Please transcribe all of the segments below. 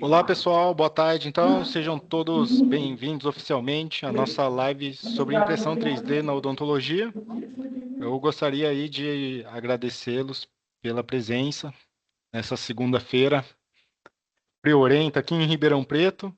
Olá, pessoal, boa tarde. Então, sejam todos bem-vindos oficialmente à nossa live sobre impressão 3D na odontologia. Eu gostaria aí de agradecê-los pela presença nessa segunda-feira friorenta aqui em Ribeirão Preto.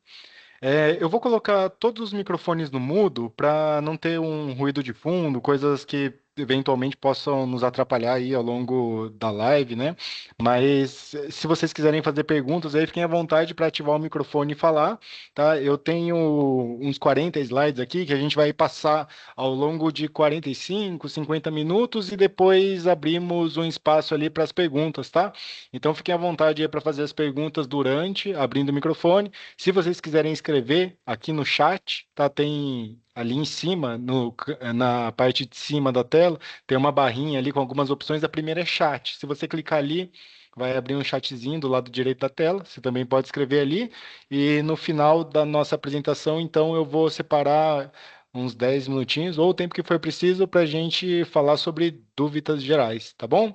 Eu vou colocar todos os microfones no mudo para não ter um ruído de fundo, coisas que eventualmente possam nos atrapalhar aí ao longo da live, né? Mas se vocês quiserem fazer perguntas aí, fiquem à vontade para ativar o microfone e falar, tá? Eu tenho uns 40 slides aqui que a gente vai passar ao longo de 45, 50 minutos e depois abrimos um espaço ali para as perguntas, tá? Então fiquem à vontade aí para fazer as perguntas durante, abrindo o microfone. Se vocês quiserem escrever aqui no chat, tá? Tem ali em cima, na parte de cima da tela, tem uma barrinha ali com algumas opções. A primeira é chat. Se você clicar ali, vai abrir um chatzinho do lado direito da tela. Você também pode escrever ali. E no final da nossa apresentação, então, eu vou separar uns 10 minutinhos, ou o tempo que for preciso, para a gente falar sobre dúvidas gerais, tá bom?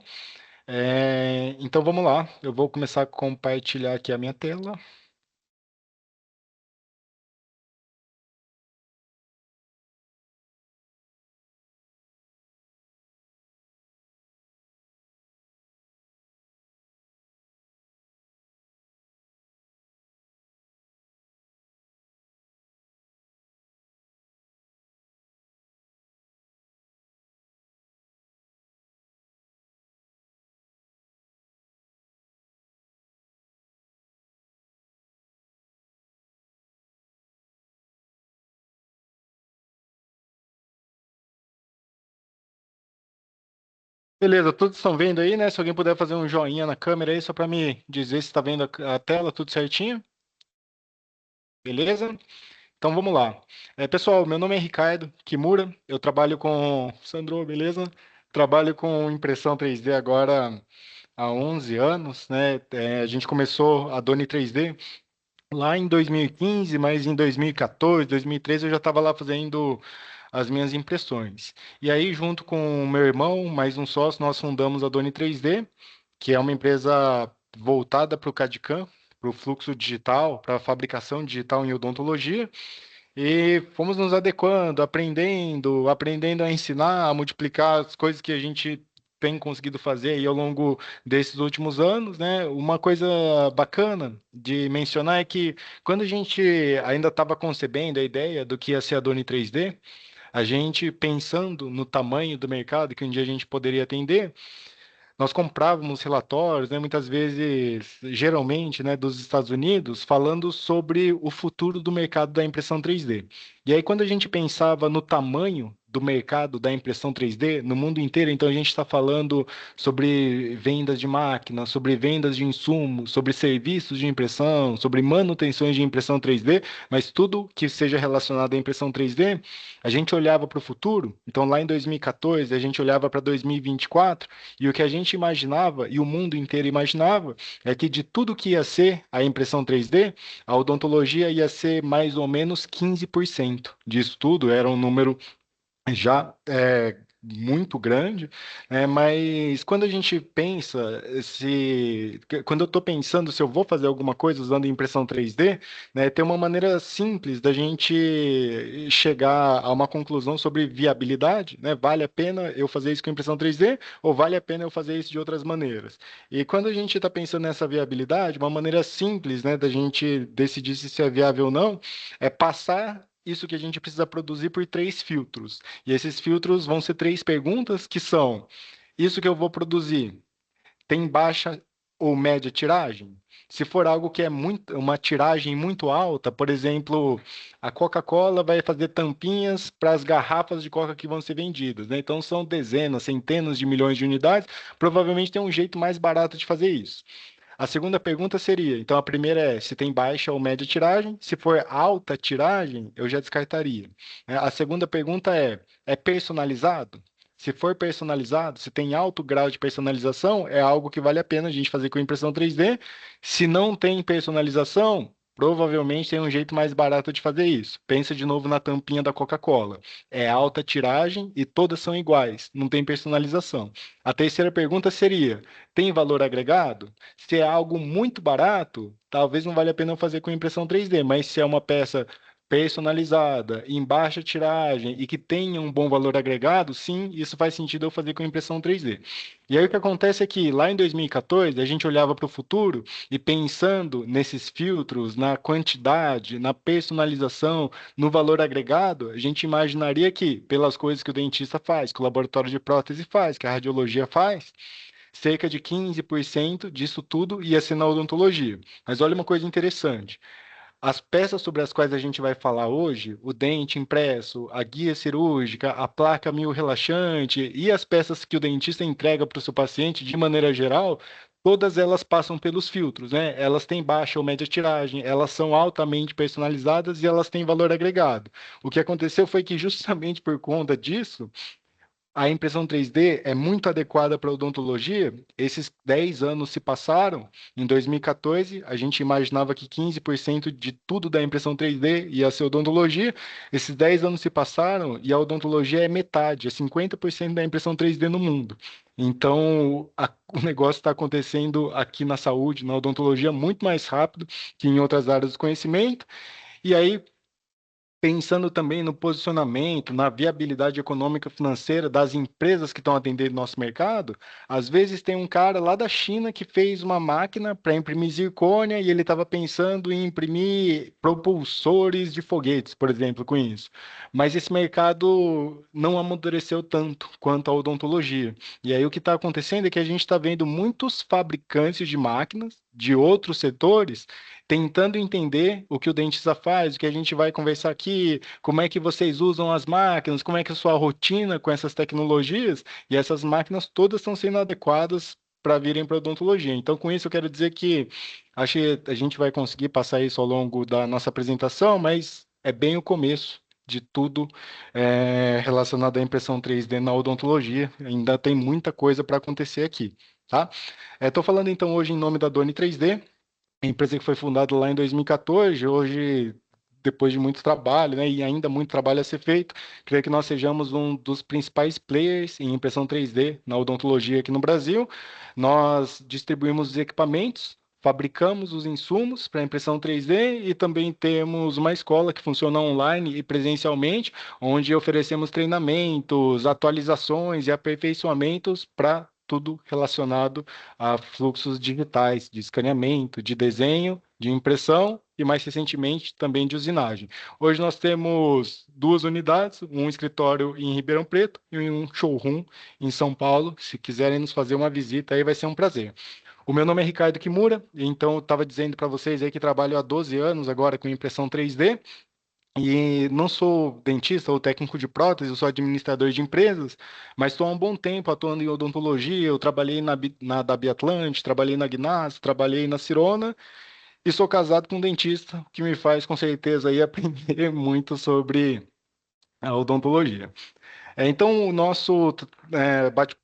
Então vamos lá. Eu vou começar a compartilhar aqui a minha tela. Beleza, todos estão vendo aí, né? Se alguém puder fazer um joinha na câmera aí, só para me dizer se está vendo a tela, tudo certinho. Beleza? Então vamos lá. Pessoal, meu nome é Ricardo Kimura, eu trabalho com. Sandro, beleza? Trabalho com impressão 3D agora há 11 anos, né? A gente começou a Doni 3D lá em 2015, mas em 2014, 2013 eu já estava lá fazendo as minhas impressões. E aí, junto com o meu irmão, mais um sócio, nós fundamos a Doni 3D, que é uma empresa voltada para o CAD/CAM, para o fluxo digital, para a fabricação digital em odontologia. E fomos nos adequando, aprendendo a ensinar, a multiplicar as coisas que a gente tem conseguido fazer aí ao longo desses últimos anos, né? Uma coisa bacana de mencionar é que quando a gente ainda estava concebendo a ideia do que ia ser a Doni 3D, a gente pensando no tamanho do mercado que um dia a gente poderia atender, nós comprávamos relatórios, né, muitas vezes, geralmente, né, dos Estados Unidos, falando sobre o futuro do mercado da impressão 3D. E aí, quando a gente pensava no tamanho do mercado da impressão 3D no mundo inteiro, então a gente está falando sobre vendas de máquinas, sobre vendas de insumos, sobre serviços de impressão, sobre manutenções de impressão 3D, mas tudo que seja relacionado à impressão 3D, a gente olhava para o futuro. Então, lá em 2014, a gente olhava para 2024 e o que a gente imaginava, e o mundo inteiro imaginava, é que de tudo que ia ser a impressão 3D, a odontologia ia ser mais ou menos 15% disso tudo, era um número já muito grande, mas quando a gente pensa quando eu estou pensando se eu vou fazer alguma coisa usando impressão 3D, né, tem uma maneira simples da gente chegar a uma conclusão sobre viabilidade, né? Vale a pena eu fazer isso com impressão 3D ou vale a pena eu fazer isso de outras maneiras? E quando a gente está pensando nessa viabilidade, uma maneira simples, né, da gente decidir se isso é viável ou não, é passar isso que a gente precisa produzir por três filtros. E esses filtros vão ser três perguntas que são: isso que eu vou produzir tem baixa ou média tiragem? Se for algo que é uma tiragem muito alta, por exemplo, a Coca-Cola vai fazer tampinhas para as garrafas de Coca que vão ser vendidas, né? Então são dezenas, centenas de milhões de unidades. Provavelmente tem um jeito mais barato de fazer isso. A segunda pergunta seria, então a primeira é se tem baixa ou média tiragem. Se for alta tiragem, eu já descartaria. A segunda pergunta é personalizado? Se for personalizado, se tem alto grau de personalização, é algo que vale a pena a gente fazer com impressão 3D. Se não tem personalização, Provavelmente tem um jeito mais barato de fazer isso. Pensa de novo na tampinha da Coca-Cola. É alta tiragem e todas são iguais, não tem personalização. A terceira pergunta seria: tem valor agregado? Se é algo muito barato, talvez não valha a pena eu fazer com impressão 3D, mas se é uma peça personalizada, em baixa tiragem e que tenha um bom valor agregado, sim, isso faz sentido eu fazer com impressão 3D. E aí o que acontece é que lá em 2014 a gente olhava para o futuro e pensando nesses filtros, na quantidade, na personalização, no valor agregado, a gente imaginaria que, pelas coisas que o dentista faz, que o laboratório de prótese faz, que a radiologia faz, cerca de 15% disso tudo ia ser na odontologia. Mas olha uma coisa interessante. As peças sobre as quais a gente vai falar hoje, o dente impresso, a guia cirúrgica, a placa mio-relaxante e as peças que o dentista entrega para o seu paciente, de maneira geral, todas elas passam pelos filtros, né? Elas têm baixa ou média tiragem, elas são altamente personalizadas e elas têm valor agregado. O que aconteceu foi que, justamente por conta disso, a impressão 3D é muito adequada para a odontologia. Esses 10 anos se passaram. Em 2014, a gente imaginava que 15% de tudo da impressão 3D ia ser odontologia. Esses 10 anos se passaram e a odontologia é metade, é 50% da impressão 3D no mundo. Então, o negócio está acontecendo aqui na saúde, na odontologia, muito mais rápido que em outras áreas do conhecimento. E aí, pensando também no posicionamento, na viabilidade econômica financeira das empresas que estão atendendo nosso mercado, às vezes tem um cara lá da China que fez uma máquina para imprimir zircônia e ele estava pensando em imprimir propulsores de foguetes, por exemplo, com isso. Mas esse mercado não amadureceu tanto quanto a odontologia. E aí o que está acontecendo é que a gente está vendo muitos fabricantes de máquinas de outros setores tentando entender o que o dentista faz, o que a gente vai conversar aqui, como é que vocês usam as máquinas, como é que é a sua rotina com essas tecnologias, e essas máquinas todas estão sendo adequadas para virem para odontologia. Então, com isso, eu quero dizer que acho que a gente vai conseguir passar isso ao longo da nossa apresentação, mas é bem o começo de tudo relacionado à impressão 3D na odontologia. Ainda tem muita coisa para acontecer aqui, tá? Estou falando então hoje em nome da Doni 3D, a empresa que foi fundada lá em 2014, hoje, depois de muito trabalho, né, e ainda muito trabalho a ser feito, creio que nós sejamos um dos principais players em impressão 3D na odontologia aqui no Brasil. Nós distribuímos os equipamentos, fabricamos os insumos para impressão 3D e também temos uma escola que funciona online e presencialmente, onde oferecemos treinamentos, atualizações e aperfeiçoamentos para tudo relacionado a fluxos digitais de escaneamento, de desenho, de impressão e, mais recentemente, também de usinagem. Hoje nós temos duas unidades, um escritório em Ribeirão Preto e um showroom em São Paulo. Se quiserem nos fazer uma visita, aí vai ser um prazer. O meu nome é Ricardo Kimura, então eu estava dizendo para vocês aí que trabalho há 12 anos agora com impressão 3D. E não sou dentista ou técnico de prótese, eu sou administrador de empresas, mas estou há um bom tempo atuando em odontologia. Eu trabalhei na da Biatlante, trabalhei na Gnás, trabalhei na Cirona e sou casado com um dentista, o que me faz com certeza aí aprender muito sobre a odontologia. Então, o nosso bate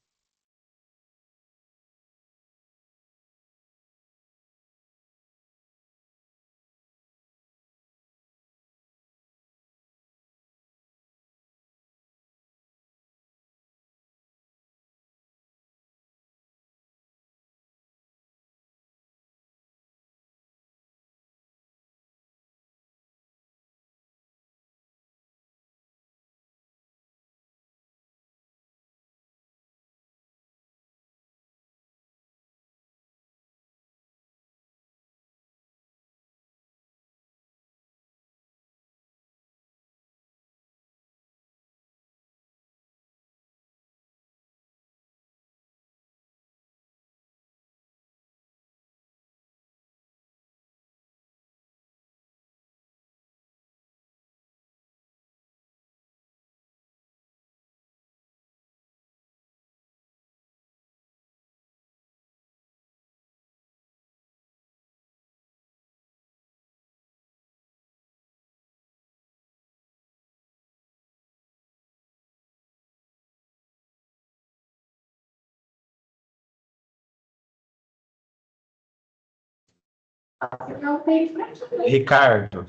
Ricardo,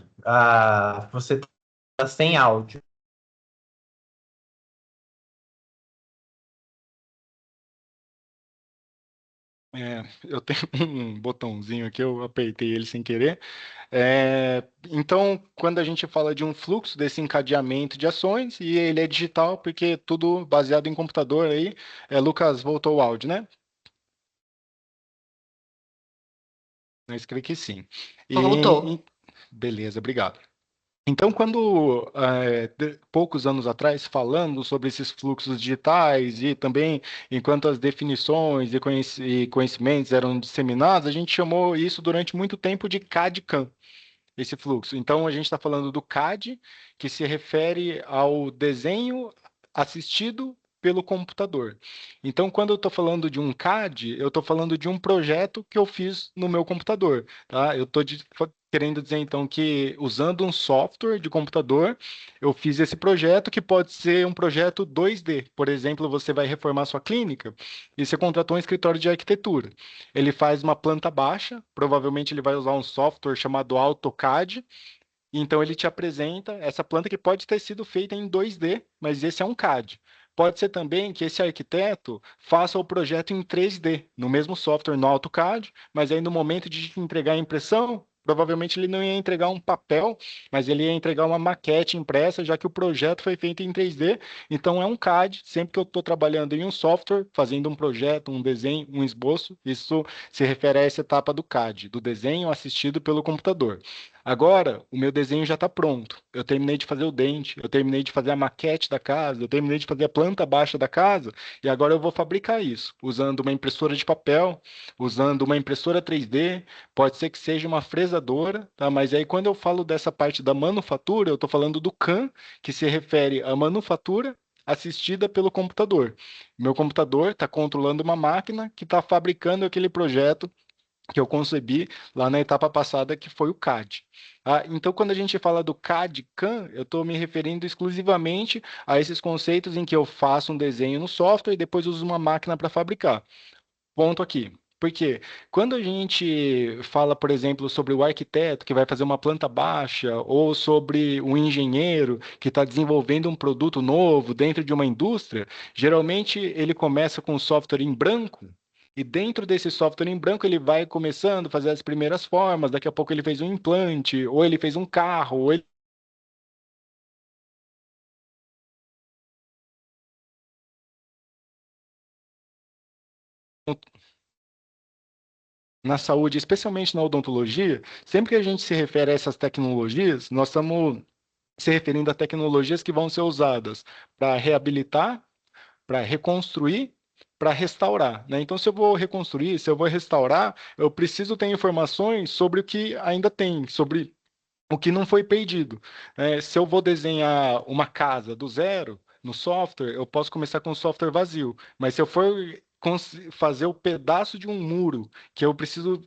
você está sem áudio. Eu tenho um botãozinho aqui, eu apertei ele sem querer. Então, quando a gente fala de um fluxo desse encadeamento de ações, e ele é digital, porque tudo baseado em computador aí, Lucas, voltou o áudio, né? Mas creio que sim. Voltou. Beleza, obrigado. Então, quando, poucos anos atrás, falando sobre esses fluxos digitais e também enquanto as definições e conhecimentos eram disseminados, a gente chamou isso durante muito tempo de CAD-CAM, esse fluxo. Então, a gente está falando do CAD, que se refere ao desenho assistido pelo computador. Então, quando eu estou falando de um CAD, eu estou falando de um projeto que eu fiz no meu computador, tá? Eu estou querendo dizer, então, que usando um software de computador, eu fiz esse projeto que pode ser um projeto 2D. Por exemplo, você vai reformar sua clínica e você contratou um escritório de arquitetura. Ele faz uma planta baixa, provavelmente ele vai usar um software chamado AutoCAD, então ele te apresenta essa planta que pode ter sido feita em 2D, mas esse é um CAD. Pode ser também que esse arquiteto faça o projeto em 3D, no mesmo software no AutoCAD, mas aí no momento de te entregar a impressão, provavelmente ele não ia entregar um papel, mas ele ia entregar uma maquete impressa, já que o projeto foi feito em 3D. Então é um CAD, sempre que eu estou trabalhando em um software, fazendo um projeto, um desenho, um esboço, isso se refere a essa etapa do CAD, do desenho assistido pelo computador. Agora, o meu desenho já está pronto. Eu terminei de fazer o dente, eu terminei de fazer a maquete da casa, eu terminei de fazer a planta baixa da casa, e agora eu vou fabricar isso, usando uma impressora de papel, usando uma impressora 3D, pode ser que seja uma fresadora, tá? Mas aí quando eu falo dessa parte da manufatura, eu estou falando do CAM, que se refere à manufatura assistida pelo computador. Meu computador está controlando uma máquina que está fabricando aquele projeto que eu concebi lá na etapa passada, que foi o CAD. Então, quando a gente fala do CAD-CAM, eu estou me referindo exclusivamente a esses conceitos em que eu faço um desenho no software e depois uso uma máquina para fabricar. Ponto aqui. Porque quando a gente fala, por exemplo, sobre o arquiteto que vai fazer uma planta baixa, ou sobre o engenheiro que está desenvolvendo um produto novo dentro de uma indústria, geralmente ele começa com um software em branco, e dentro desse software em branco ele vai começando a fazer as primeiras formas, daqui a pouco ele fez um implante, ou ele fez um carro, ou ele na saúde, especialmente na odontologia, sempre que a gente se refere a essas tecnologias, nós estamos se referindo a tecnologias que vão ser usadas para reabilitar, para reconstruir, para restaurar, né? Então, se eu vou reconstruir, se eu vou restaurar, eu preciso ter informações sobre o que ainda tem, sobre o que não foi perdido. Se eu vou desenhar uma casa do zero no software, eu posso começar com um software vazio. Mas se eu for fazer o pedaço de um muro, que eu preciso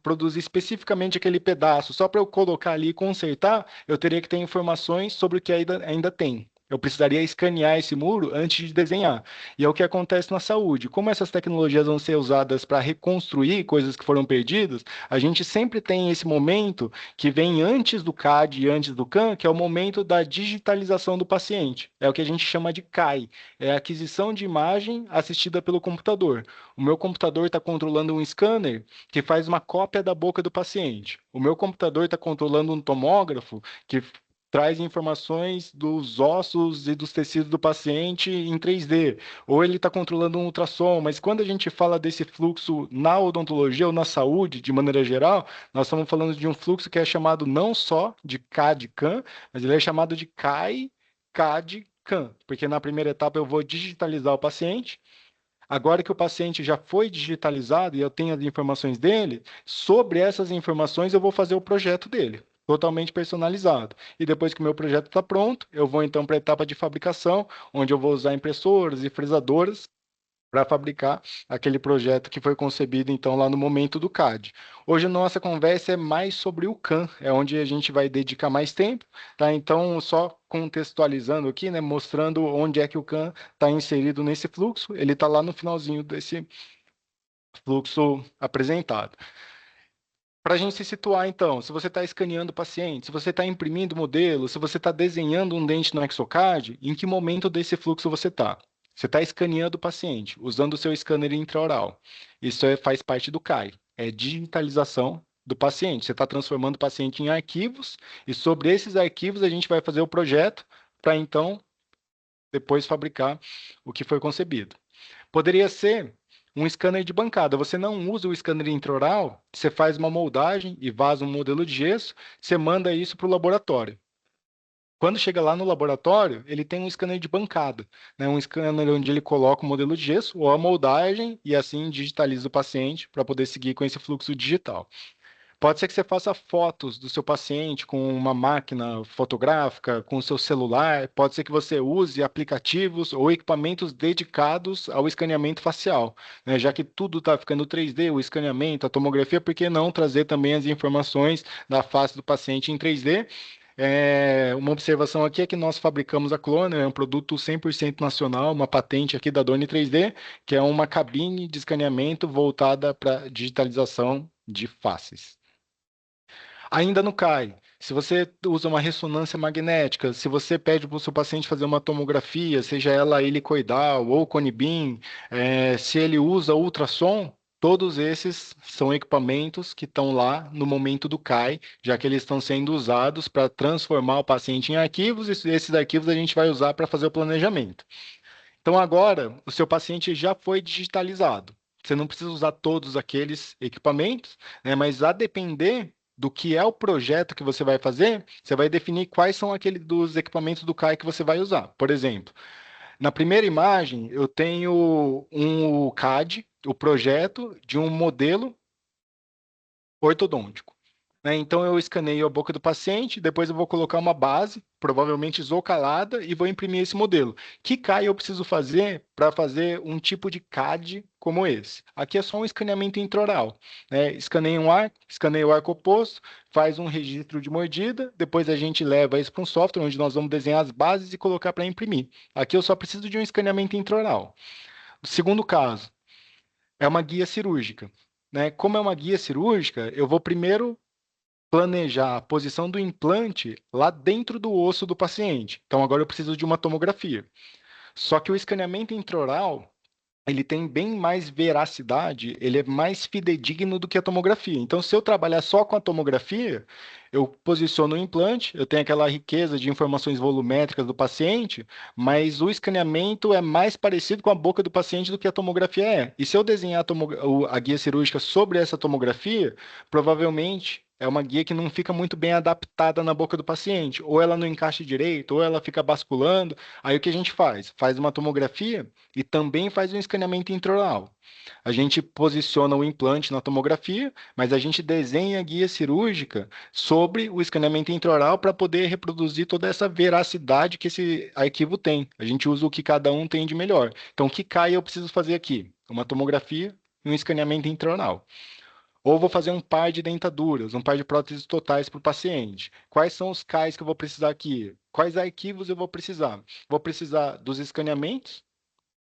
produzir especificamente aquele pedaço, só para eu colocar ali e consertar, eu teria que ter informações sobre o que ainda tem. Eu precisaria escanear esse muro antes de desenhar. E é o que acontece na saúde. Como essas tecnologias vão ser usadas para reconstruir coisas que foram perdidas, a gente sempre tem esse momento que vem antes do CAD e antes do CAM, que é o momento da digitalização do paciente. É o que a gente chama de CAI, é a aquisição de imagem assistida pelo computador. O meu computador está controlando um scanner que faz uma cópia da boca do paciente. O meu computador está controlando um tomógrafo que traz informações dos ossos e dos tecidos do paciente em 3D, ou ele está controlando um ultrassom, mas quando a gente fala desse fluxo na odontologia ou na saúde, de maneira geral, nós estamos falando de um fluxo que é chamado não só de CAD-CAM, mas ele é chamado de CAI, CAD-CAM, porque na primeira etapa eu vou digitalizar o paciente. Agora que o paciente já foi digitalizado e eu tenho as informações dele, sobre essas informações eu vou fazer o projeto dele, totalmente personalizado. E depois que o meu projeto está pronto, eu vou então para a etapa de fabricação, onde eu vou usar impressoras e fresadoras para fabricar aquele projeto que foi concebido então lá no momento do CAD. Hoje a nossa conversa é mais sobre o CAM, é onde a gente vai dedicar mais tempo, tá? Então, só contextualizando aqui, né, mostrando onde é que o CAM está inserido nesse fluxo, ele está lá no finalzinho desse fluxo apresentado. Para a gente se situar, então, se você está escaneando o paciente, se você está imprimindo o modelo, se você está desenhando um dente no exocad, em que momento desse fluxo você está? Você está escaneando o paciente, usando o seu scanner intraoral. Isso faz parte do CAI, é digitalização do paciente. Você está transformando o paciente em arquivos, e sobre esses arquivos a gente vai fazer o projeto para, então, depois fabricar o que foi concebido. Poderia ser um scanner de bancada. Você não usa o scanner intraoral, você faz uma moldagem e vaza um modelo de gesso, você manda isso para o laboratório. Quando chega lá no laboratório, ele tem um scanner de bancada, né? Um scanner onde ele coloca o modelo de gesso ou a moldagem e assim digitaliza o paciente para poder seguir com esse fluxo digital. Pode ser que você faça fotos do seu paciente com uma máquina fotográfica, com o seu celular. Pode ser que você use aplicativos ou equipamentos dedicados ao escaneamento facial, né? Já que tudo está ficando 3D, o escaneamento, a tomografia, por que não trazer também as informações da face do paciente em 3D? Uma observação aqui é que nós fabricamos a Cloner, é um produto 100% nacional, uma patente aqui da Doni 3D, que é uma cabine de escaneamento voltada para digitalização de faces. Ainda no CAI, se você usa uma ressonância magnética, se você pede para o seu paciente fazer uma tomografia, seja ela helicoidal ou conibin, se ele usa ultrassom, todos esses são equipamentos que estão lá no momento do CAI, já que eles estão sendo usados para transformar o paciente em arquivos, e esses arquivos a gente vai usar para fazer o planejamento. Então, agora, o seu paciente já foi digitalizado. Você não precisa usar todos aqueles equipamentos, né? Mas a depender do que é o projeto que você vai fazer, você vai definir quais são aqueles dos equipamentos do CAI que você vai usar. Por exemplo, na primeira imagem, eu tenho um CAD, o projeto de um modelo ortodôntico, né? Então eu escaneio a boca do paciente, depois eu vou colocar uma base, provavelmente isocalada, e vou imprimir esse modelo. Que CAI eu preciso fazer para fazer um tipo de CAD como esse? Aqui é só um escaneamento intraoral, né? Escaneia o arco oposto, faz um registro de mordida, depois a gente leva isso para um software onde nós vamos desenhar as bases e colocar para imprimir. Aqui eu só preciso de um escaneamento intraoral. O segundo caso é uma guia cirúrgica, né? Como é uma guia cirúrgica, eu vou primeiro planejar a posição do implante lá dentro do osso do paciente. Então, agora eu preciso de uma tomografia. Só que o escaneamento intraoral, ele tem bem mais veracidade, ele é mais fidedigno do que a tomografia. Então, se eu trabalhar só com a tomografia, eu posiciono o implante, eu tenho aquela riqueza de informações volumétricas do paciente, mas o escaneamento é mais parecido com a boca do paciente do que a tomografia é. E se eu desenhar a guia cirúrgica sobre essa tomografia, provavelmente é uma guia que não fica muito bem adaptada na boca do paciente. Ou ela não encaixa direito, ou ela fica basculando. Aí o que a gente faz? Faz uma tomografia e também faz um escaneamento intraoral. A gente posiciona o implante na tomografia, mas a gente desenha a guia cirúrgica sobre o escaneamento intraoral para poder reproduzir toda essa veracidade que esse arquivo tem. A gente usa o que cada um tem de melhor. Então, o que cai eu preciso fazer aqui? Uma tomografia e um escaneamento intraoral. Ou vou fazer um par de dentaduras, um par de próteses totais para o paciente. Quais são os CAIs que eu vou precisar aqui? Quais arquivos eu vou precisar? Vou precisar dos escaneamentos.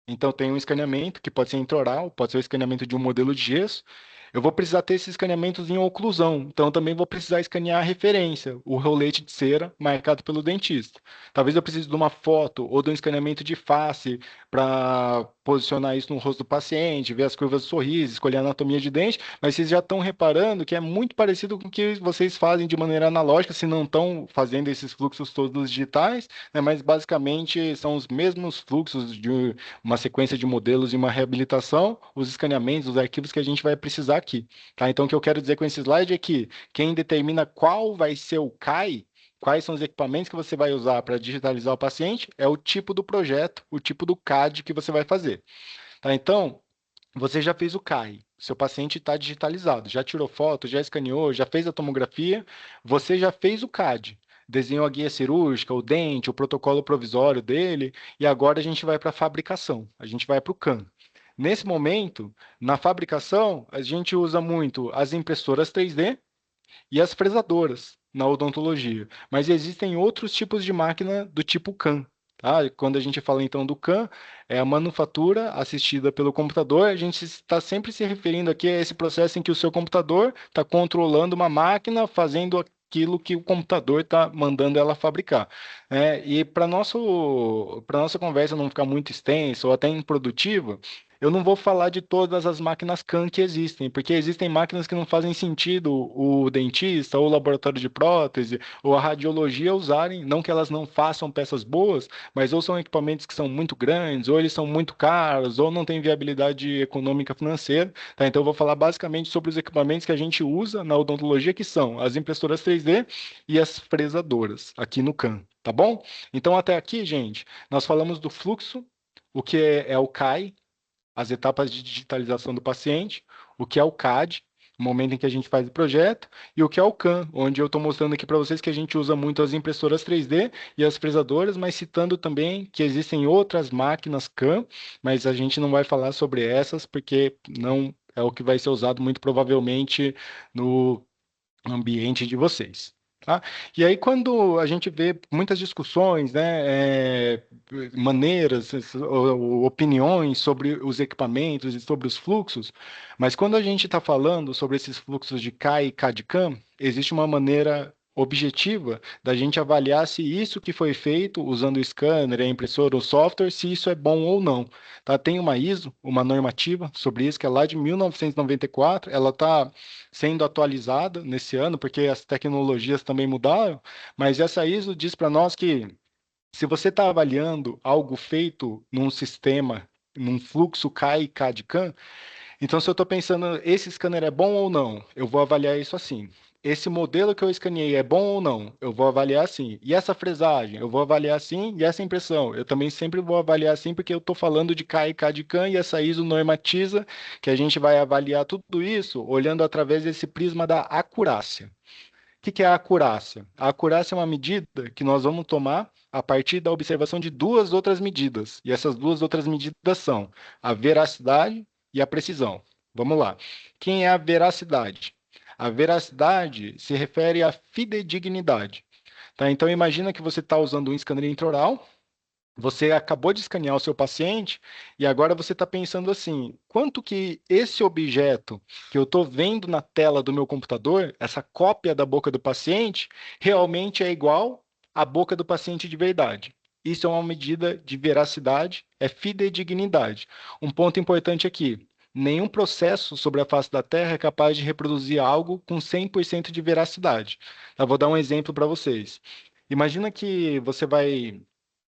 Então, tem um escaneamento que pode ser intraoral, pode ser o escaneamento de um modelo de gesso. Eu vou precisar ter esses escaneamentos em oclusão. Então, também vou precisar escanear a referência, o rolete de cera marcado pelo dentista. Talvez eu precise de uma foto ou de um escaneamento de face para posicionar isso no rosto do paciente, ver as curvas do sorriso, escolher a anatomia de dente. Mas vocês já estão reparando que é muito parecido com o que vocês fazem de maneira analógica, se não estão fazendo esses fluxos todos digitais, né? Mas basicamente são os mesmos fluxos de uma sequência de modelos e uma reabilitação, os escaneamentos, os arquivos que a gente vai precisar aqui, tá? Então, o que eu quero dizer com esse slide é que quem determina qual vai ser o CAI, quais são os equipamentos que você vai usar para digitalizar o paciente, é o tipo do projeto, o tipo do CAD que você vai fazer, tá? Então, você já fez o CAI, seu paciente está digitalizado, já tirou foto, já escaneou, já fez a tomografia, você já fez o CAD, desenhou a guia cirúrgica, o dente, o protocolo provisório dele, e agora a gente vai para a fabricação, a gente vai para o CAM. Nesse momento, na fabricação, a gente usa muito as impressoras 3D e as fresadoras na odontologia, mas existem outros tipos de máquina do tipo CAM. Tá? Quando a gente fala então do CAM, é a manufatura assistida pelo computador, a gente está sempre se referindo aqui a esse processo em que o seu computador está controlando uma máquina, fazendo aquilo que o computador está mandando ela fabricar. E para nossa conversa não ficar muito extensa ou até improdutiva, eu não vou falar de todas as máquinas CAM que existem, porque existem máquinas que não fazem sentido o dentista, ou o laboratório de prótese, ou a radiologia usarem, não que elas não façam peças boas, mas ou são equipamentos que são muito grandes, ou eles são muito caros, ou não têm viabilidade econômica financeira, tá? Então eu vou falar basicamente sobre os equipamentos que a gente usa na odontologia, que são as impressoras 3D e as fresadoras, aqui no CAM, tá bom? Então até aqui, gente, nós falamos do fluxo, o que é o CAI, as etapas de digitalização do paciente, o que é o CAD, o momento em que a gente faz o projeto, e o que é o CAM, onde eu estou mostrando aqui para vocês que a gente usa muito as impressoras 3D e as fresadoras, mas citando também que existem outras máquinas CAM, mas a gente não vai falar sobre essas porque não é o que vai ser usado muito provavelmente no ambiente de vocês. Tá? E aí, quando a gente vê muitas discussões, né, maneiras, ou opiniões sobre os equipamentos e sobre os fluxos, mas quando a gente está falando sobre esses fluxos de CAI e CAD-CAM, existe uma maneira objetiva da gente avaliar se isso que foi feito usando o scanner, a impressora, o software, se isso é bom ou não. Tá? Tem uma ISO, uma normativa sobre isso, que é lá de 1994, ela está sendo atualizada nesse ano, porque as tecnologias também mudaram, mas essa ISO diz para nós que se você está avaliando algo feito num sistema, num fluxo CAI e CAD-CAM, então se eu estou pensando, esse scanner é bom ou não, eu vou avaliar isso assim. Esse modelo que eu escaneei é bom ou não? Eu vou avaliar assim. E essa fresagem? Eu vou avaliar assim. E essa impressão? Eu também sempre vou avaliar assim, porque eu estou falando de CAI e CAD-CAM e essa ISO normatiza que a gente vai avaliar tudo isso olhando através desse prisma da acurácia. O que é a acurácia? A acurácia é uma medida que nós vamos tomar a partir da observação de duas outras medidas. E essas duas outras medidas são a veracidade e a precisão. Vamos lá. Quem é a veracidade? A veracidade se refere à fidedignidade. Tá? Então, imagina que você está usando um scanner intraoral, você acabou de escanear o seu paciente e agora você está pensando assim: quanto que esse objeto que eu estou vendo na tela do meu computador, essa cópia da boca do paciente, realmente é igual à boca do paciente de verdade? Isso é uma medida de veracidade, é fidedignidade. Um ponto importante aqui: nenhum processo sobre a face da Terra é capaz de reproduzir algo com 100% de veracidade. Eu vou dar um exemplo para vocês. Imagina que você vai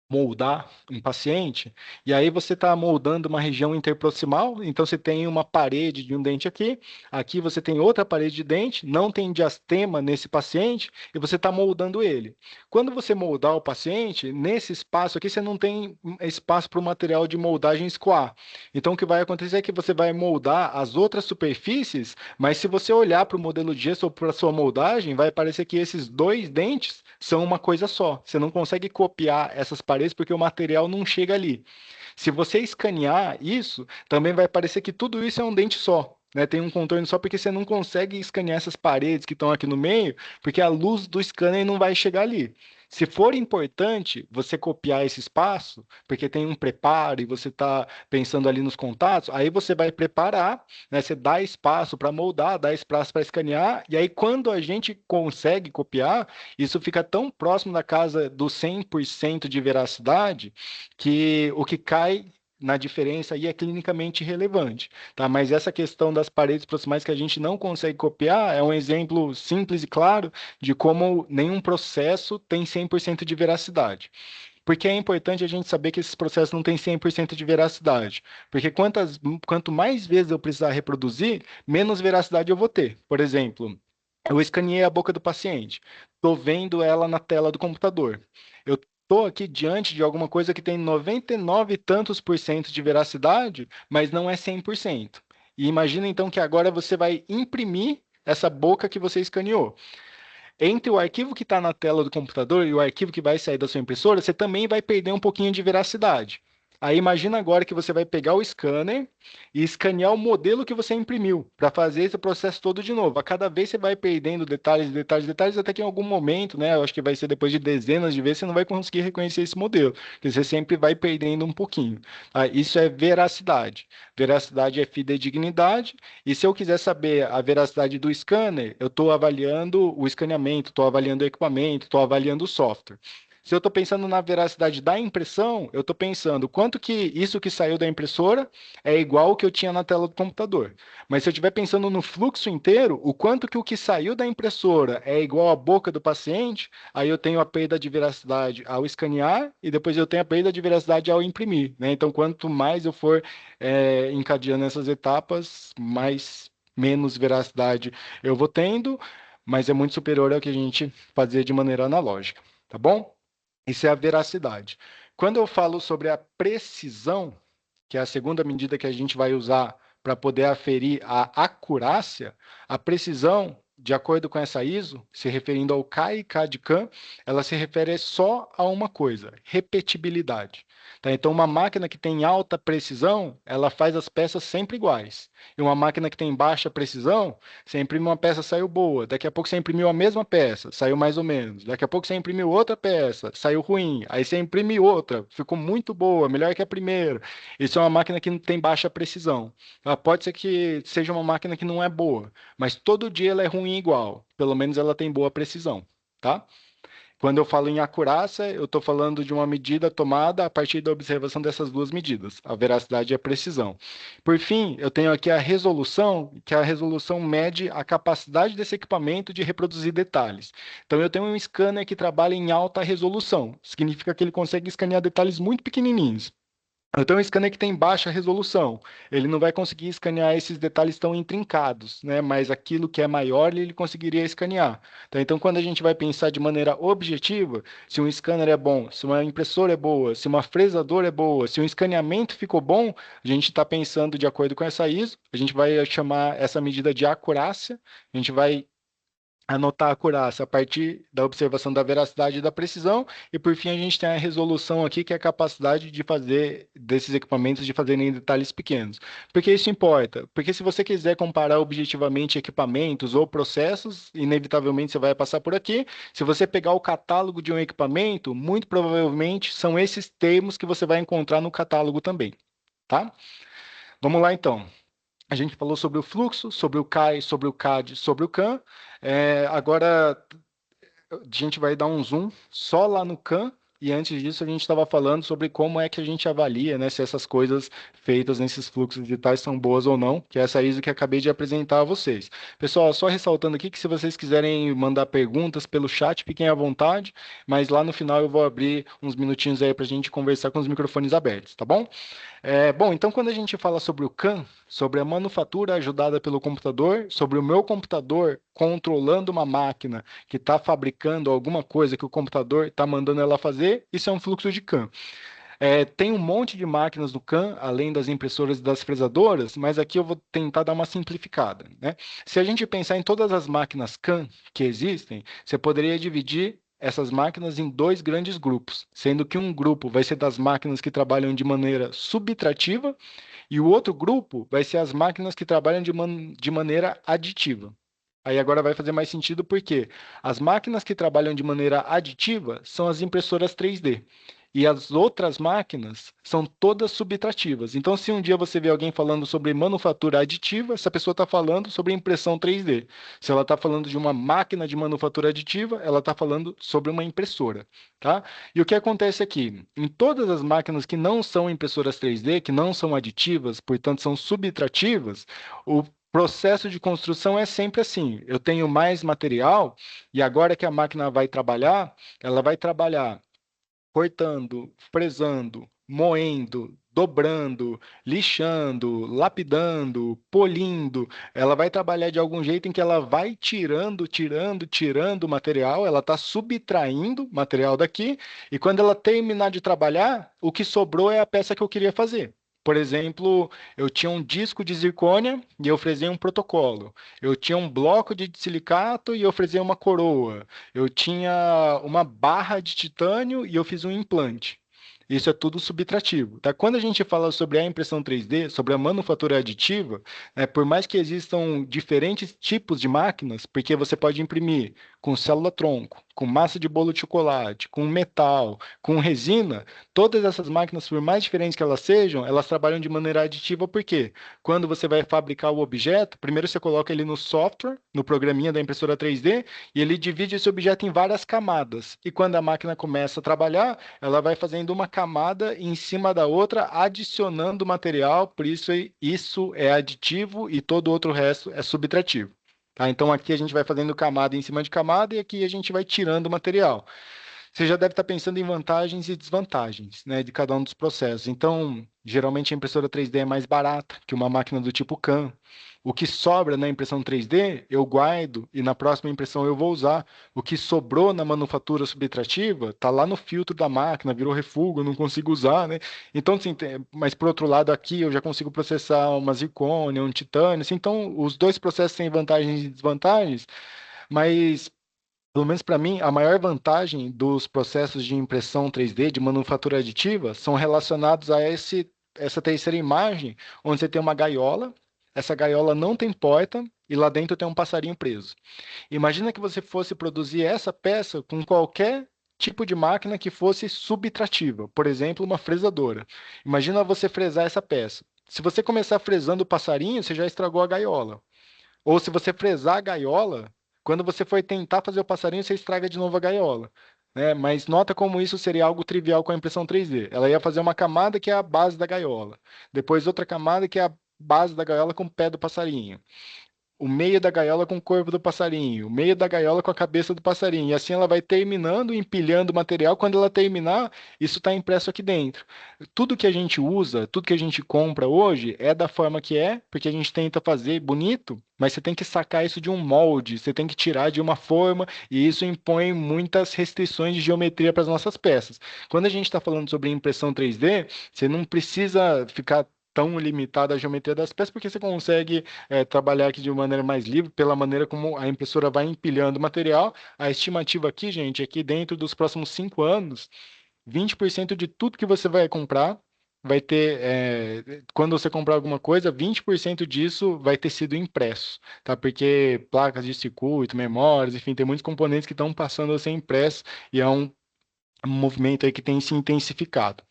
moldar um paciente, e aí você está moldando uma região interproximal, então você tem uma parede de um dente aqui, aqui você tem outra parede de dente, não tem diastema nesse paciente, e você está moldando ele. Quando você moldar o paciente, nesse espaço aqui você não tem espaço para o material de moldagem escoar. Então o que vai acontecer é que você vai moldar as outras superfícies, mas se você olhar para o modelo de gesso ou para a sua moldagem, vai parecer que esses dois dentes são uma coisa só. Você não consegue copiar essas paredes porque o material não chega ali. Se você escanear isso, também vai parecer que tudo isso é um dente só. Né? Tem um contorno só porque você não consegue escanear essas paredes que estão aqui no meio, porque a luz do scanner não vai chegar ali. Se for importante você copiar esse espaço, porque tem um preparo e você está pensando ali nos contatos, aí você vai preparar, né? Você dá espaço para moldar, dá espaço para escanear, e aí quando a gente consegue copiar, isso fica tão próximo da casa do 100% de veracidade que o que cai na diferença aí é clinicamente relevante, tá? Mas essa questão das paredes proximais que a gente não consegue copiar é um exemplo simples e claro de como nenhum processo tem 100% de veracidade. Por que é importante a gente saber que esses processos não têm 100% de veracidade? Porque quanto mais vezes eu precisar reproduzir, menos veracidade eu vou ter. Por exemplo, eu escaneei a boca do paciente, estou vendo ela na tela do computador. Eu estou aqui diante de alguma coisa que tem 99 e tantos por cento de veracidade, mas não é 100%. E imagina então que agora você vai imprimir essa boca que você escaneou. Entre o arquivo que está na tela do computador e o arquivo que vai sair da sua impressora, você também vai perder um pouquinho de veracidade. Aí imagina agora que você vai pegar o scanner e escanear o modelo que você imprimiu para fazer esse processo todo de novo. A cada vez você vai perdendo detalhes, detalhes, detalhes, até que em algum momento, né? Eu acho que vai ser depois de dezenas de vezes, você não vai conseguir reconhecer esse modelo, porque você sempre vai perdendo um pouquinho. Tá? Isso é veracidade. Veracidade é fidedignidade. E se eu quiser saber a veracidade do scanner, eu estou avaliando o escaneamento, estou avaliando o equipamento, estou avaliando o software. Se eu estou pensando na veracidade da impressão, eu estou pensando quanto que isso que saiu da impressora é igual ao que eu tinha na tela do computador. Mas se eu estiver pensando no fluxo inteiro, o quanto que o que saiu da impressora é igual à boca do paciente, aí eu tenho a perda de veracidade ao escanear e depois eu tenho a perda de veracidade ao imprimir, né? Então, quanto mais eu for encadeando essas etapas, mais menos veracidade eu vou tendo, mas é muito superior ao que a gente fazia de maneira analógica, tá bom? Isso é a veracidade. Quando eu falo sobre a precisão, que é a segunda medida que a gente vai usar para poder aferir a acurácia, a precisão, de acordo com essa ISO, se referindo ao K e K de CAM, ela se refere só a uma coisa, repetibilidade. Tá? Então, uma máquina que tem alta precisão, ela faz as peças sempre iguais. E uma máquina que tem baixa precisão, você imprime uma peça, saiu boa. Daqui a pouco você imprimiu a mesma peça, saiu mais ou menos. Daqui a pouco você imprimiu outra peça, saiu ruim. Aí você imprime outra, ficou muito boa, melhor que a primeira. Isso é uma máquina que não tem baixa precisão. Ela pode ser que seja uma máquina que não é boa, mas todo dia ela é ruim igual. Pelo menos ela tem boa precisão, tá? Quando eu falo em acurácia, eu estou falando de uma medida tomada a partir da observação dessas duas medidas, a veracidade e a precisão. Por fim, eu tenho aqui a resolução, que a resolução mede a capacidade desse equipamento de reproduzir detalhes. Então, eu tenho um scanner que trabalha em alta resolução, significa que ele consegue escanear detalhes muito pequenininhos. Eu tenho um scanner que tem baixa resolução. Ele não vai conseguir escanear esses detalhes tão intrincados, né? Mas aquilo que é maior, ele conseguiria escanear. Tá? Então, quando a gente vai pensar de maneira objetiva, se um scanner é bom, se uma impressora é boa, se uma fresadora é boa, se um escaneamento ficou bom, a gente está pensando de acordo com essa ISO, a gente vai chamar essa medida de acurácia, a gente vai anotar a acurácia a partir da observação da veracidade e da precisão, e por fim a gente tem a resolução aqui, que é a capacidade de fazer desses equipamentos de fazerem detalhes pequenos. Por que isso importa? Porque se você quiser comparar objetivamente equipamentos ou processos, inevitavelmente você vai passar por aqui. Se você pegar o catálogo de um equipamento, muito provavelmente são esses termos que você vai encontrar no catálogo também, tá? Vamos lá então. A gente falou sobre o fluxo, sobre o CAI, sobre o CAD, sobre o CAN. Agora a gente vai dar um zoom só lá no CAN. E antes disso, a gente estava falando sobre como é que a gente avalia, né, se essas coisas feitas nesses fluxos digitais são boas ou não, que é essa ISO que eu acabei de apresentar a vocês. Pessoal, só ressaltando aqui que se vocês quiserem mandar perguntas pelo chat, fiquem à vontade, mas lá no final eu vou abrir uns minutinhos aí para a gente conversar com os microfones abertos, tá bom? Bom, então quando a gente fala sobre o CAM, sobre a manufatura ajudada pelo computador, sobre o meu computador controlando uma máquina que está fabricando alguma coisa que o computador está mandando ela fazer, isso é um fluxo de CAM. Tem um monte de máquinas no CAM, além das impressoras e das fresadoras, mas aqui eu vou tentar dar uma simplificada, né? Se a gente pensar em todas as máquinas CAM que existem, você poderia dividir essas máquinas em dois grandes grupos, sendo que um grupo vai ser das máquinas que trabalham de maneira subtrativa e o outro grupo vai ser as máquinas que trabalham de maneira aditiva. Aí agora vai fazer mais sentido porque as máquinas que trabalham de maneira aditiva são as impressoras 3D. E as outras máquinas são todas subtrativas. Então, se um dia você vê alguém falando sobre manufatura aditiva, essa pessoa está falando sobre impressão 3D. Se ela está falando de uma máquina de manufatura aditiva, ela está falando sobre uma impressora, tá? E o que acontece aqui? Em todas as máquinas que não são impressoras 3D, que não são aditivas, portanto são subtrativas, o processo de construção é sempre assim. Eu tenho mais material e agora que a máquina vai trabalhar, ela vai trabalhar cortando, fresando, moendo, dobrando, lixando, lapidando, polindo. Ela vai trabalhar de algum jeito em que ela vai tirando material, ela está subtraindo material daqui, e quando ela terminar de trabalhar, o que sobrou é a peça que eu queria fazer. Por exemplo, eu tinha um disco de zircônia e eu fresei um protocolo. Eu tinha um bloco de silicato e eu fresei uma coroa. Eu tinha uma barra de titânio e eu fiz um implante. Isso é tudo subtrativo, tá? Quando a gente fala sobre a impressão 3D, sobre a manufatura aditiva, por mais que existam diferentes tipos de máquinas, porque você pode imprimir com célula-tronco, com massa de bolo de chocolate, com metal, com resina, todas essas máquinas, por mais diferentes que elas sejam, elas trabalham de maneira aditiva, porque quando você vai fabricar o objeto, primeiro você coloca ele no software, no programinha da impressora 3D, e ele divide esse objeto em várias camadas. E quando a máquina começa a trabalhar, ela vai fazendo uma camada em cima da outra, adicionando material, por isso isso é aditivo e todo o outro resto é subtrativo. Tá? Então aqui a gente vai fazendo camada em cima de camada e aqui a gente vai tirando o material. Você já deve estar pensando em vantagens e desvantagens, né, de cada um dos processos. Então, geralmente a impressora 3D é mais barata que uma máquina do tipo CAM. O que sobra na impressão 3D, eu guardo e na próxima impressão eu vou usar. O que sobrou na manufatura subtrativa, está lá no filtro da máquina, virou refúgio, eu não consigo usar, né? Então, assim, mas por outro lado, aqui eu já consigo processar uma zircônia, um titânio, assim, então os dois processos têm vantagens e desvantagens, mas pelo menos para mim, a maior vantagem dos processos de impressão 3D, de manufatura aditiva, são relacionados a essa terceira imagem, onde você tem uma gaiola, essa gaiola não tem porta e lá dentro tem um passarinho preso. Imagina que você fosse produzir essa peça com qualquer tipo de máquina que fosse subtrativa, por exemplo, uma fresadora. Imagina você fresar essa peça. Se você começar fresando o passarinho, você já estragou a gaiola. Ou se você fresar a gaiola, quando você for tentar fazer o passarinho, você estraga de novo a gaiola. Né? Mas nota como isso seria algo trivial com a impressão 3D. Ela ia fazer uma camada que é a base da gaiola, depois outra camada que é a base da gaiola com o pé do passarinho, o meio da gaiola com o corpo do passarinho, o meio da gaiola com a cabeça do passarinho. E assim ela vai terminando, empilhando o material. Quando ela terminar, isso está impresso aqui dentro. Tudo que a gente usa, tudo que a gente compra hoje é da forma que é, porque a gente tenta fazer bonito, mas você tem que sacar isso de um molde, você tem que tirar de uma forma, e isso impõe muitas restrições de geometria para as nossas peças. Quando a gente está falando sobre impressão 3D, você não precisa ficar tão limitado à geometria das peças, porque você consegue trabalhar aqui de maneira mais livre, pela maneira como a impressora vai empilhando o material. A estimativa aqui, gente, é que dentro dos próximos 5 anos, 20% de tudo que você vai comprar vai ter, quando você comprar alguma coisa, 20% disso vai ter sido impresso, tá? Porque placas de circuito, memórias, enfim, tem muitos componentes que estão passando a ser impressos e é um movimento aí que tem se intensificado.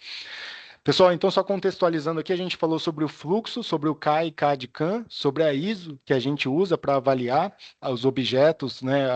Pessoal, então só contextualizando aqui, a gente falou sobre o fluxo, sobre o K e K de CAM, sobre a ISO que a gente usa para avaliar os objetos, né,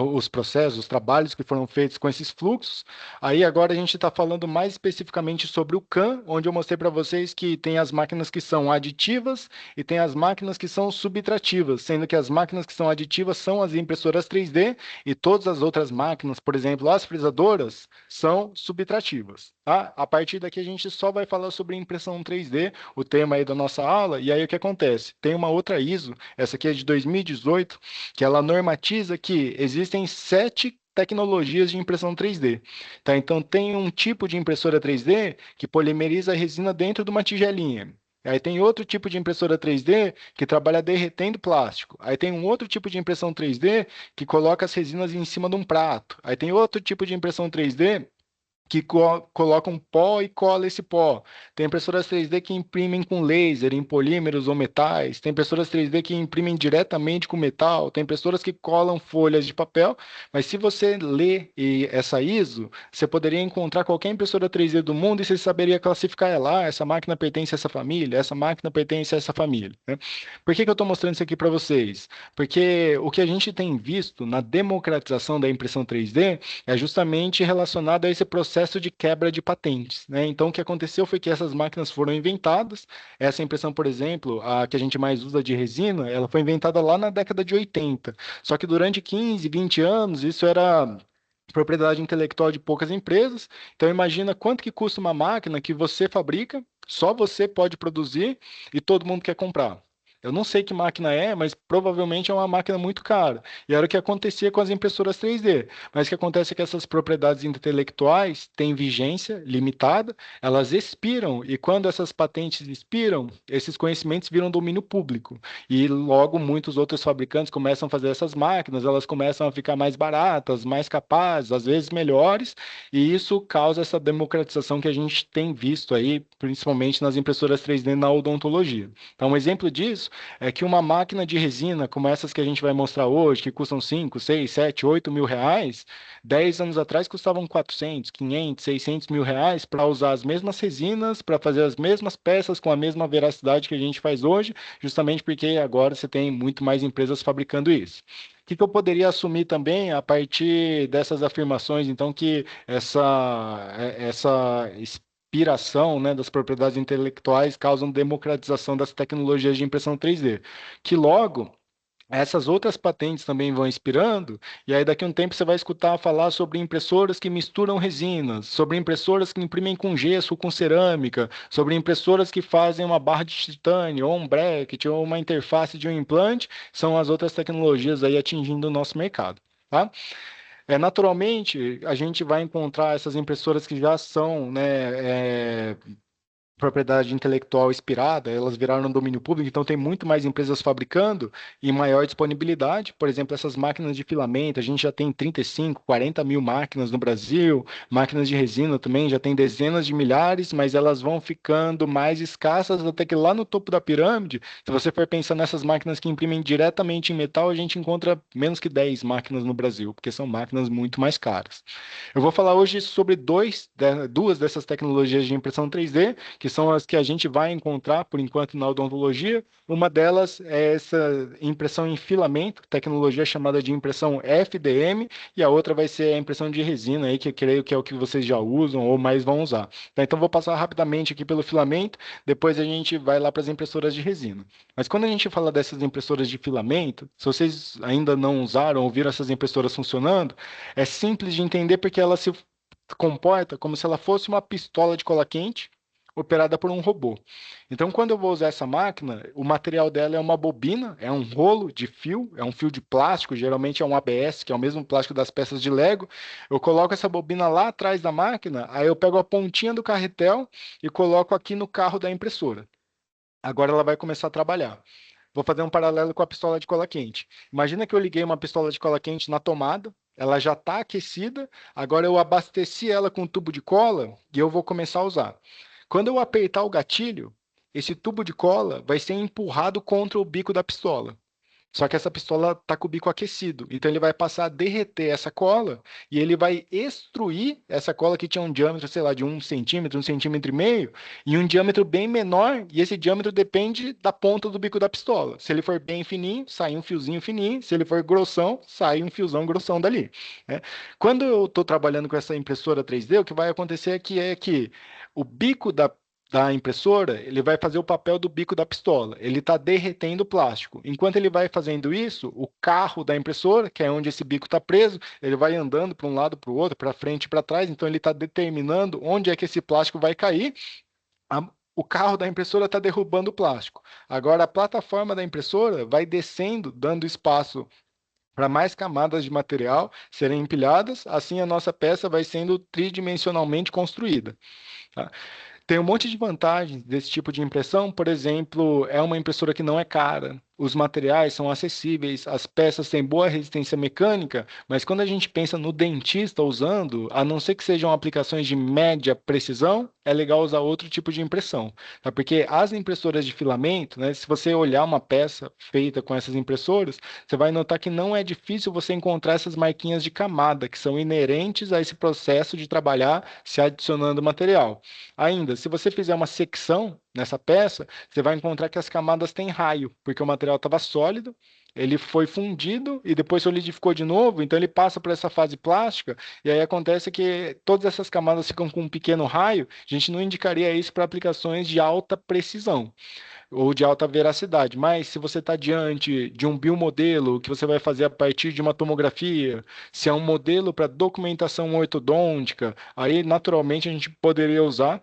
os processos, os trabalhos que foram feitos com esses fluxos. Aí agora a gente está falando mais especificamente sobre o CAM, onde eu mostrei para vocês que tem as máquinas que são aditivas e tem as máquinas que são subtrativas, sendo que as máquinas que são aditivas são as impressoras 3D e todas as outras máquinas, por exemplo, as frisadoras, são subtrativas. Tá? A partir daqui a gente só vai falar sobre impressão 3D, o tema aí da nossa aula, e aí o que acontece? Tem uma outra ISO, essa aqui é de 2018, que ela normatiza que existem 7 tecnologias de impressão 3D. Tá? Então, tem um tipo de impressora 3D que polimeriza a resina dentro de uma tigelinha. Aí tem outro tipo de impressora 3D que trabalha derretendo plástico. Aí tem um outro tipo de impressão 3D que coloca as resinas em cima de um prato. Aí tem outro tipo de impressão 3D que coloca um pó e cola esse pó. Tem impressoras 3D que imprimem com laser, em polímeros ou metais. Tem impressoras 3D que imprimem diretamente com metal. Tem impressoras que colam folhas de papel. Mas se você ler essa ISO, você poderia encontrar qualquer impressora 3D do mundo e você saberia classificar ela. Essa máquina pertence a essa família, essa máquina pertence a essa família. Né? Por que eu estou mostrando isso aqui para vocês? Porque o que a gente tem visto na democratização da impressão 3D é justamente relacionado a esse processo de quebra de patentes, né? Então, o que aconteceu foi que essas máquinas foram inventadas. Essa impressão, por exemplo, a que a gente mais usa de resina, ela foi inventada lá na década de 80. Só que durante 15, 20 anos, isso era propriedade intelectual de poucas empresas. Então, imagina quanto que custa uma máquina que você fabrica, só você pode produzir e todo mundo quer comprar. Eu não sei que máquina é, mas provavelmente é uma máquina muito cara. E era o que acontecia com as impressoras 3D. Mas o que acontece é que essas propriedades intelectuais têm vigência limitada, elas expiram, e quando essas patentes expiram, esses conhecimentos viram domínio público. E logo muitos outros fabricantes começam a fazer essas máquinas, elas começam a ficar mais baratas, mais capazes, às vezes melhores, e isso causa essa democratização que a gente tem visto aí, principalmente nas impressoras 3D na odontologia. Então, um exemplo disso é que uma máquina de resina, como essas que a gente vai mostrar hoje, que custam 5, 6, 7, 8 mil reais, 10 anos atrás custavam 400, 500, 600 mil reais para usar as mesmas resinas, para fazer as mesmas peças com a mesma veracidade que a gente faz hoje, justamente porque agora você tem muito mais empresas fabricando isso. O que eu poderia assumir também a partir dessas afirmações, então, que essa inspiração, né, das propriedades intelectuais causam democratização das tecnologias de impressão 3D, que logo essas outras patentes também vão inspirando, e aí daqui a um tempo você vai escutar falar sobre impressoras que misturam resinas, sobre impressoras que imprimem com gesso ou com cerâmica, sobre impressoras que fazem uma barra de titânio, ou um bracket, ou uma interface de um implante, são as outras tecnologias aí atingindo o nosso mercado. Tá? Naturalmente, a gente vai encontrar essas impressoras que já são, né, propriedade intelectual expirada, elas viraram domínio público, então tem muito mais empresas fabricando e maior disponibilidade. Por exemplo, essas máquinas de filamento, a gente já tem 35, 40 mil máquinas no Brasil, máquinas de resina também, já tem dezenas de milhares, mas elas vão ficando mais escassas até que lá no topo da pirâmide, se você for pensar nessas máquinas que imprimem diretamente em metal, a gente encontra menos que 10 máquinas no Brasil, porque são máquinas muito mais caras. Eu vou falar hoje sobre duas dessas tecnologias de impressão 3D, que são as que a gente vai encontrar por enquanto na odontologia. Uma delas é essa impressão em filamento, tecnologia chamada de impressão FDM, e a outra vai ser a impressão de resina, aí, que eu creio que é o que vocês já usam ou mais vão usar. Tá, então, vou passar rapidamente aqui pelo filamento, depois a gente vai lá para as impressoras de resina. Mas quando a gente fala dessas impressoras de filamento, se vocês ainda não usaram ou viram essas impressoras funcionando, é simples de entender porque ela se comporta como se ela fosse uma pistola de cola quente operada por um robô. Então, quando eu vou usar essa máquina, o material dela é uma bobina, é um rolo de fio, é um fio de plástico, geralmente é um ABS, que é o mesmo plástico das peças de Lego. Eu coloco essa bobina lá atrás da máquina, aí eu pego a pontinha do carretel e coloco aqui no carro da impressora. Agora ela vai começar a trabalhar. Vou fazer um paralelo com a pistola de cola quente. Imagina que eu liguei uma pistola de cola quente na tomada, ela já está aquecida, agora eu abasteci ela com um tubo de cola e eu vou começar a usar. Quando eu apertar o gatilho, esse tubo de cola vai ser empurrado contra o bico da pistola. Só que essa pistola está com o bico aquecido. Então ele vai passar a derreter essa cola e ele vai extruir essa cola que tinha um diâmetro, sei lá, de 1 centímetro, 1,5 centímetros, e um diâmetro bem menor, e esse diâmetro depende da ponta do bico da pistola. Se ele for bem fininho, sai um fiozinho fininho. Se ele for grossão, sai um fiozão grossão dali, né? Quando eu estou trabalhando com essa impressora 3D, o que vai acontecer aqui é que o bico da impressora, ele vai fazer o papel do bico da pistola. Ele está derretendo o plástico. Enquanto ele vai fazendo isso, o carro da impressora, que é onde esse bico está preso, ele vai andando para um lado, para o outro, para frente e para trás. Então ele está determinando onde é que esse plástico vai cair. O carro da impressora está derrubando o plástico. Agora a plataforma da impressora vai descendo, dando espaço para mais camadas de material serem empilhadas. Assim a nossa peça vai sendo tridimensionalmente construída. Tá? Tem um monte de vantagens desse tipo de impressão. Por exemplo, é uma impressora que não é cara, os materiais são acessíveis, as peças têm boa resistência mecânica, mas quando a gente pensa no dentista usando, a não ser que sejam aplicações de média precisão, é legal usar outro tipo de impressão, tá? Porque as impressoras de filamento, né, se você olhar uma peça feita com essas impressoras, você vai notar que não é difícil você encontrar essas marquinhas de camada, que são inerentes a esse processo de trabalhar se adicionando material. Ainda, se você fizer uma secção nessa peça, você vai encontrar que as camadas têm raio, porque o material estava sólido, ele foi fundido e depois solidificou de novo, então ele passa por essa fase plástica, e aí acontece que todas essas camadas ficam com um pequeno raio. A gente não indicaria isso para aplicações de alta precisão ou de alta veracidade, mas se você está diante de um biomodelo que você vai fazer a partir de uma tomografia, se é um modelo para documentação ortodôntica, aí naturalmente a gente poderia usar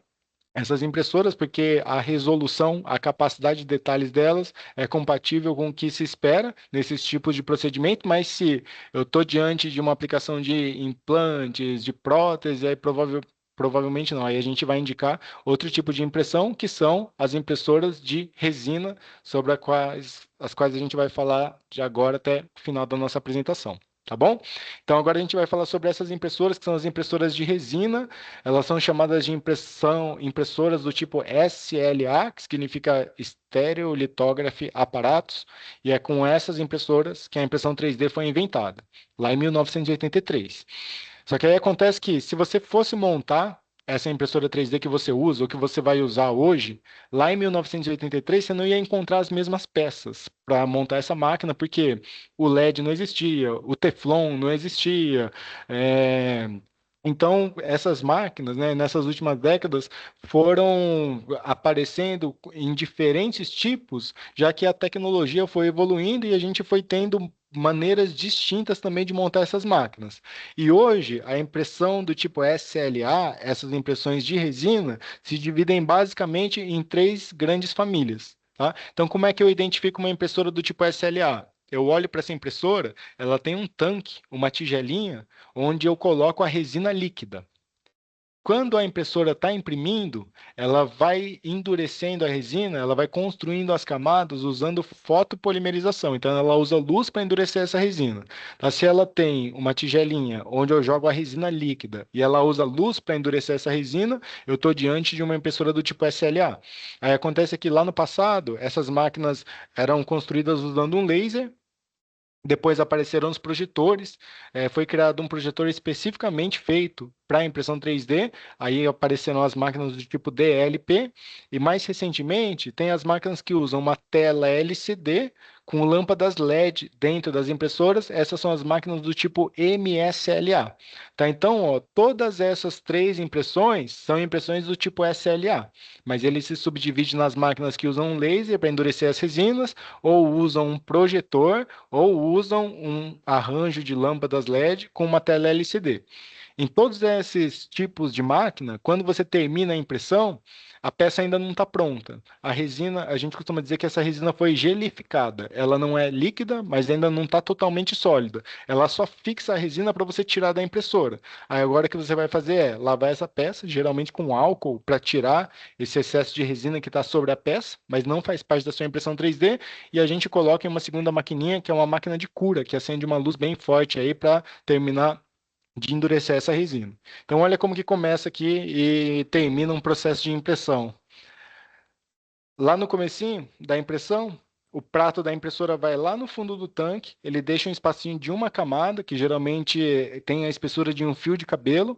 Essas impressoras, porque a resolução, a capacidade de detalhes delas é compatível com o que se espera nesses tipos de procedimento, mas se eu estou diante de uma aplicação de implantes, de prótese, aí provavelmente não. Aí a gente vai indicar outro tipo de impressão, que são as impressoras de resina, sobre as quais a gente vai falar de agora até o final da nossa apresentação. Tá bom? Então agora a gente vai falar sobre essas impressoras, que são as impressoras de resina. Elas são chamadas de impressoras do tipo SLA, que significa Stereolithography Apparatus, e é com essas impressoras que a impressão 3D foi inventada, lá em 1983. Só que aí acontece que, se você fosse montar essa impressora 3D que você usa, ou que você vai usar hoje, lá em 1983 você não ia encontrar as mesmas peças para montar essa máquina, porque o LED não existia, o Teflon não existia, é, então, essas máquinas, né, nessas últimas décadas, foram aparecendo em diferentes tipos, já que a tecnologia foi evoluindo e a gente foi tendo maneiras distintas também de montar essas máquinas. E hoje, a impressão do tipo SLA, essas impressões de resina, se dividem basicamente em três grandes famílias. Tá? Então, como é que eu identifico uma impressora do tipo SLA? Eu olho para essa impressora, ela tem um tanque, uma tigelinha, onde eu coloco a resina líquida. Quando a impressora está imprimindo, ela vai endurecendo a resina, ela vai construindo as camadas usando fotopolimerização. Então, ela usa luz para endurecer essa resina. Tá? Se ela tem uma tigelinha onde eu jogo a resina líquida e ela usa luz para endurecer essa resina, eu estou diante de uma impressora do tipo SLA. Aí acontece que lá no passado, essas máquinas eram construídas usando um laser. Depois apareceram os projetores, foi criado um projetor especificamente feito para impressão 3D, aí apareceram as máquinas do tipo DLP, e mais recentemente tem as máquinas que usam uma tela LCD com lâmpadas LED dentro das impressoras, essas são as máquinas do tipo MSLA. Tá? Então, ó, todas essas três impressões são impressões do tipo SLA, mas ele se subdivide nas máquinas que usam um laser para endurecer as resinas, ou usam um projetor, ou usam um arranjo de lâmpadas LED com uma tela LCD. Em todos esses tipos de máquina, quando você termina a impressão, a peça ainda não está pronta. A resina, a gente costuma dizer que essa resina foi gelificada. Ela não é líquida, mas ainda não está totalmente sólida. Ela só fixa a resina para você tirar da impressora. Aí agora o que você vai fazer é lavar essa peça, geralmente com álcool, para tirar esse excesso de resina que está sobre a peça, mas não faz parte da sua impressão 3D, e a gente coloca em uma segunda maquininha, que é uma máquina de cura, que acende uma luz bem forte aí para terminar de endurecer essa resina. Então, olha como que começa aqui e termina um processo de impressão. Lá no comecinho da impressão, o prato da impressora vai lá no fundo do tanque, ele deixa um espacinho de uma camada, que geralmente tem a espessura de um fio de cabelo.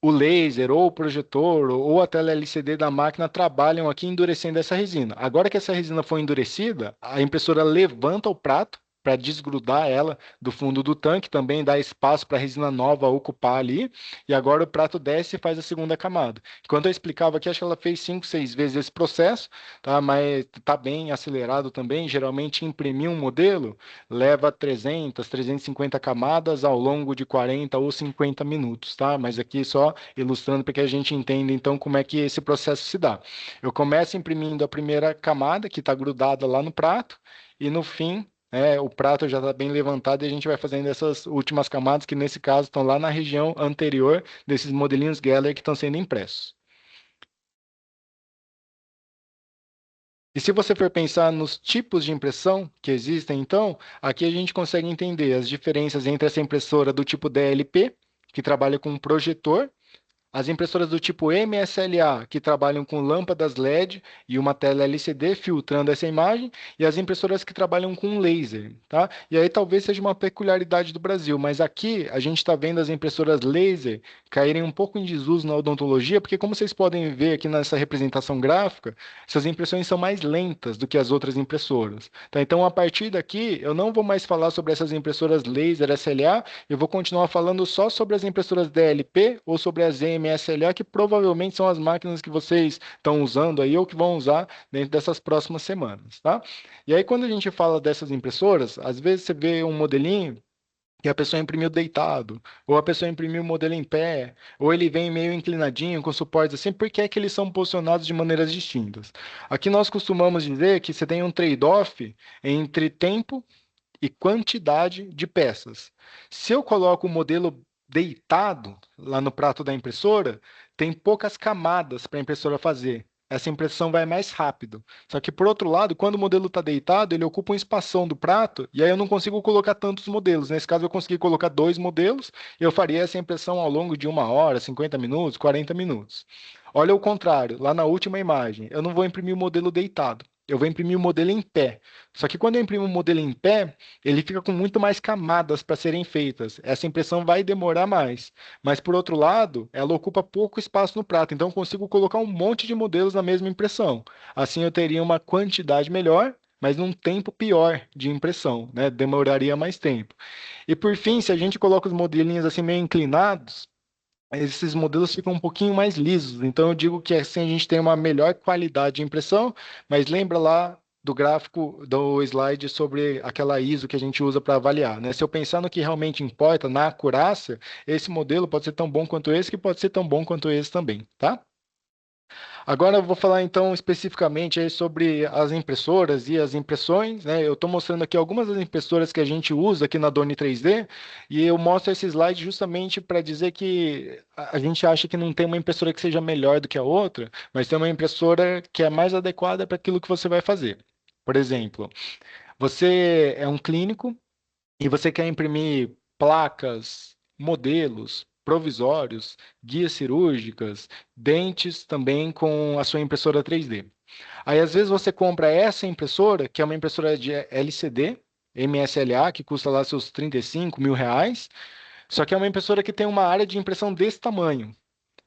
O laser, ou o projetor, ou a tela LCD da máquina trabalham aqui endurecendo essa resina. Agora que essa resina foi endurecida, a impressora levanta o prato para desgrudar ela do fundo do tanque, também dá espaço para a resina nova ocupar ali, e agora o prato desce e faz a segunda camada. Enquanto eu explicava aqui, acho que ela fez 5, 6 vezes esse processo, tá? Mas está bem acelerado também. Geralmente, imprimir um modelo leva 300, 350 camadas ao longo de 40 ou 50 minutos, tá? Mas aqui só ilustrando para que a gente entenda então como é que esse processo se dá. Eu começo imprimindo a primeira camada que está grudada lá no prato e no fim o prato já está bem levantado e a gente vai fazendo essas últimas camadas que nesse caso estão lá na região anterior desses modelinhos Geller que estão sendo impressos. E se você for pensar nos tipos de impressão que existem, então, aqui a gente consegue entender as diferenças entre essa impressora do tipo DLP, que trabalha com um projetor, as impressoras do tipo MSLA, que trabalham com lâmpadas LED e uma tela LCD filtrando essa imagem, e as impressoras que trabalham com laser, tá? E aí talvez seja uma peculiaridade do Brasil, mas aqui a gente está vendo as impressoras laser caírem um pouco em desuso na odontologia, porque como vocês podem ver aqui nessa representação gráfica, essas impressões são mais lentas do que as outras impressoras, tá? Então, a partir daqui, eu não vou mais falar sobre essas impressoras laser SLA, eu vou continuar falando só sobre as impressoras DLP ou sobre as MSLA, que provavelmente são as máquinas que vocês estão usando aí ou que vão usar dentro dessas próximas semanas, tá? E aí, quando a gente fala dessas impressoras, às vezes você vê um modelinho que a pessoa imprimiu deitado, ou a pessoa imprimiu o modelo em pé, ou ele vem meio inclinadinho com suportes assim, porque é que eles são posicionados de maneiras distintas. Aqui nós costumamos dizer que você tem um trade-off entre tempo e quantidade de peças. Se eu coloco o modelo deitado lá no prato da impressora, tem poucas camadas para a impressora fazer. Essa impressão vai mais rápido. Só que, por outro lado, quando o modelo está deitado, ele ocupa um espação do prato e aí eu não consigo colocar tantos modelos. Nesse caso, eu consegui colocar dois modelos e eu faria essa impressão ao longo de 1 hora, 50 minutos, 40 minutos. Olha o contrário, lá na última imagem, eu não vou imprimir o modelo deitado. Eu vou imprimir o modelo em pé. Só que quando eu imprimo o modelo em pé, ele fica com muito mais camadas para serem feitas. Essa impressão vai demorar mais. Mas, por outro lado, ela ocupa pouco espaço no prato. Então, eu consigo colocar um monte de modelos na mesma impressão. Assim, eu teria uma quantidade melhor, mas num tempo pior de impressão, né? Demoraria mais tempo. E, por fim, se a gente coloca os modelinhos assim meio inclinados, esses modelos ficam um pouquinho mais lisos. Então, eu digo que assim a gente tem uma melhor qualidade de impressão, mas lembra lá do gráfico do slide sobre aquela ISO que a gente usa para avaliar, né? Se eu pensar no que realmente importa, na acurácia, esse modelo pode ser tão bom quanto esse, que pode ser tão bom quanto esse também, tá? Agora eu vou falar então especificamente aí sobre as impressoras e as impressões, né? Eu estou mostrando aqui algumas das impressoras que a gente usa aqui na Doni 3D e eu mostro esse slide justamente para dizer que a gente acha que não tem uma impressora que seja melhor do que a outra, mas tem uma impressora que é mais adequada para aquilo que você vai fazer. Por exemplo, você é um clínico e você quer imprimir placas, modelos, provisórios, guias cirúrgicas, dentes também com a sua impressora 3D. Aí, às vezes, você compra essa impressora, que é uma impressora de LCD, MSLA, que custa lá seus 35 mil reais, só que é uma impressora que tem uma área de impressão desse tamanho.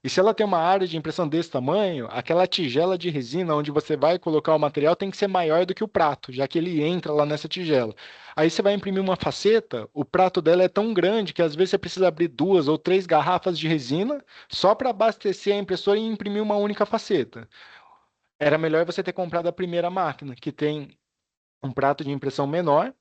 E se ela tem uma área de impressão desse tamanho, aquela tigela de resina onde você vai colocar o material tem que ser maior do que o prato, já que ele entra lá nessa tigela. Aí você vai imprimir uma faceta, o prato dela é tão grande que às vezes você precisa abrir 2 ou 3 garrafas de resina só para abastecer a impressora e imprimir uma única faceta. Era melhor você ter comprado a primeira máquina, que tem um prato de impressão menor.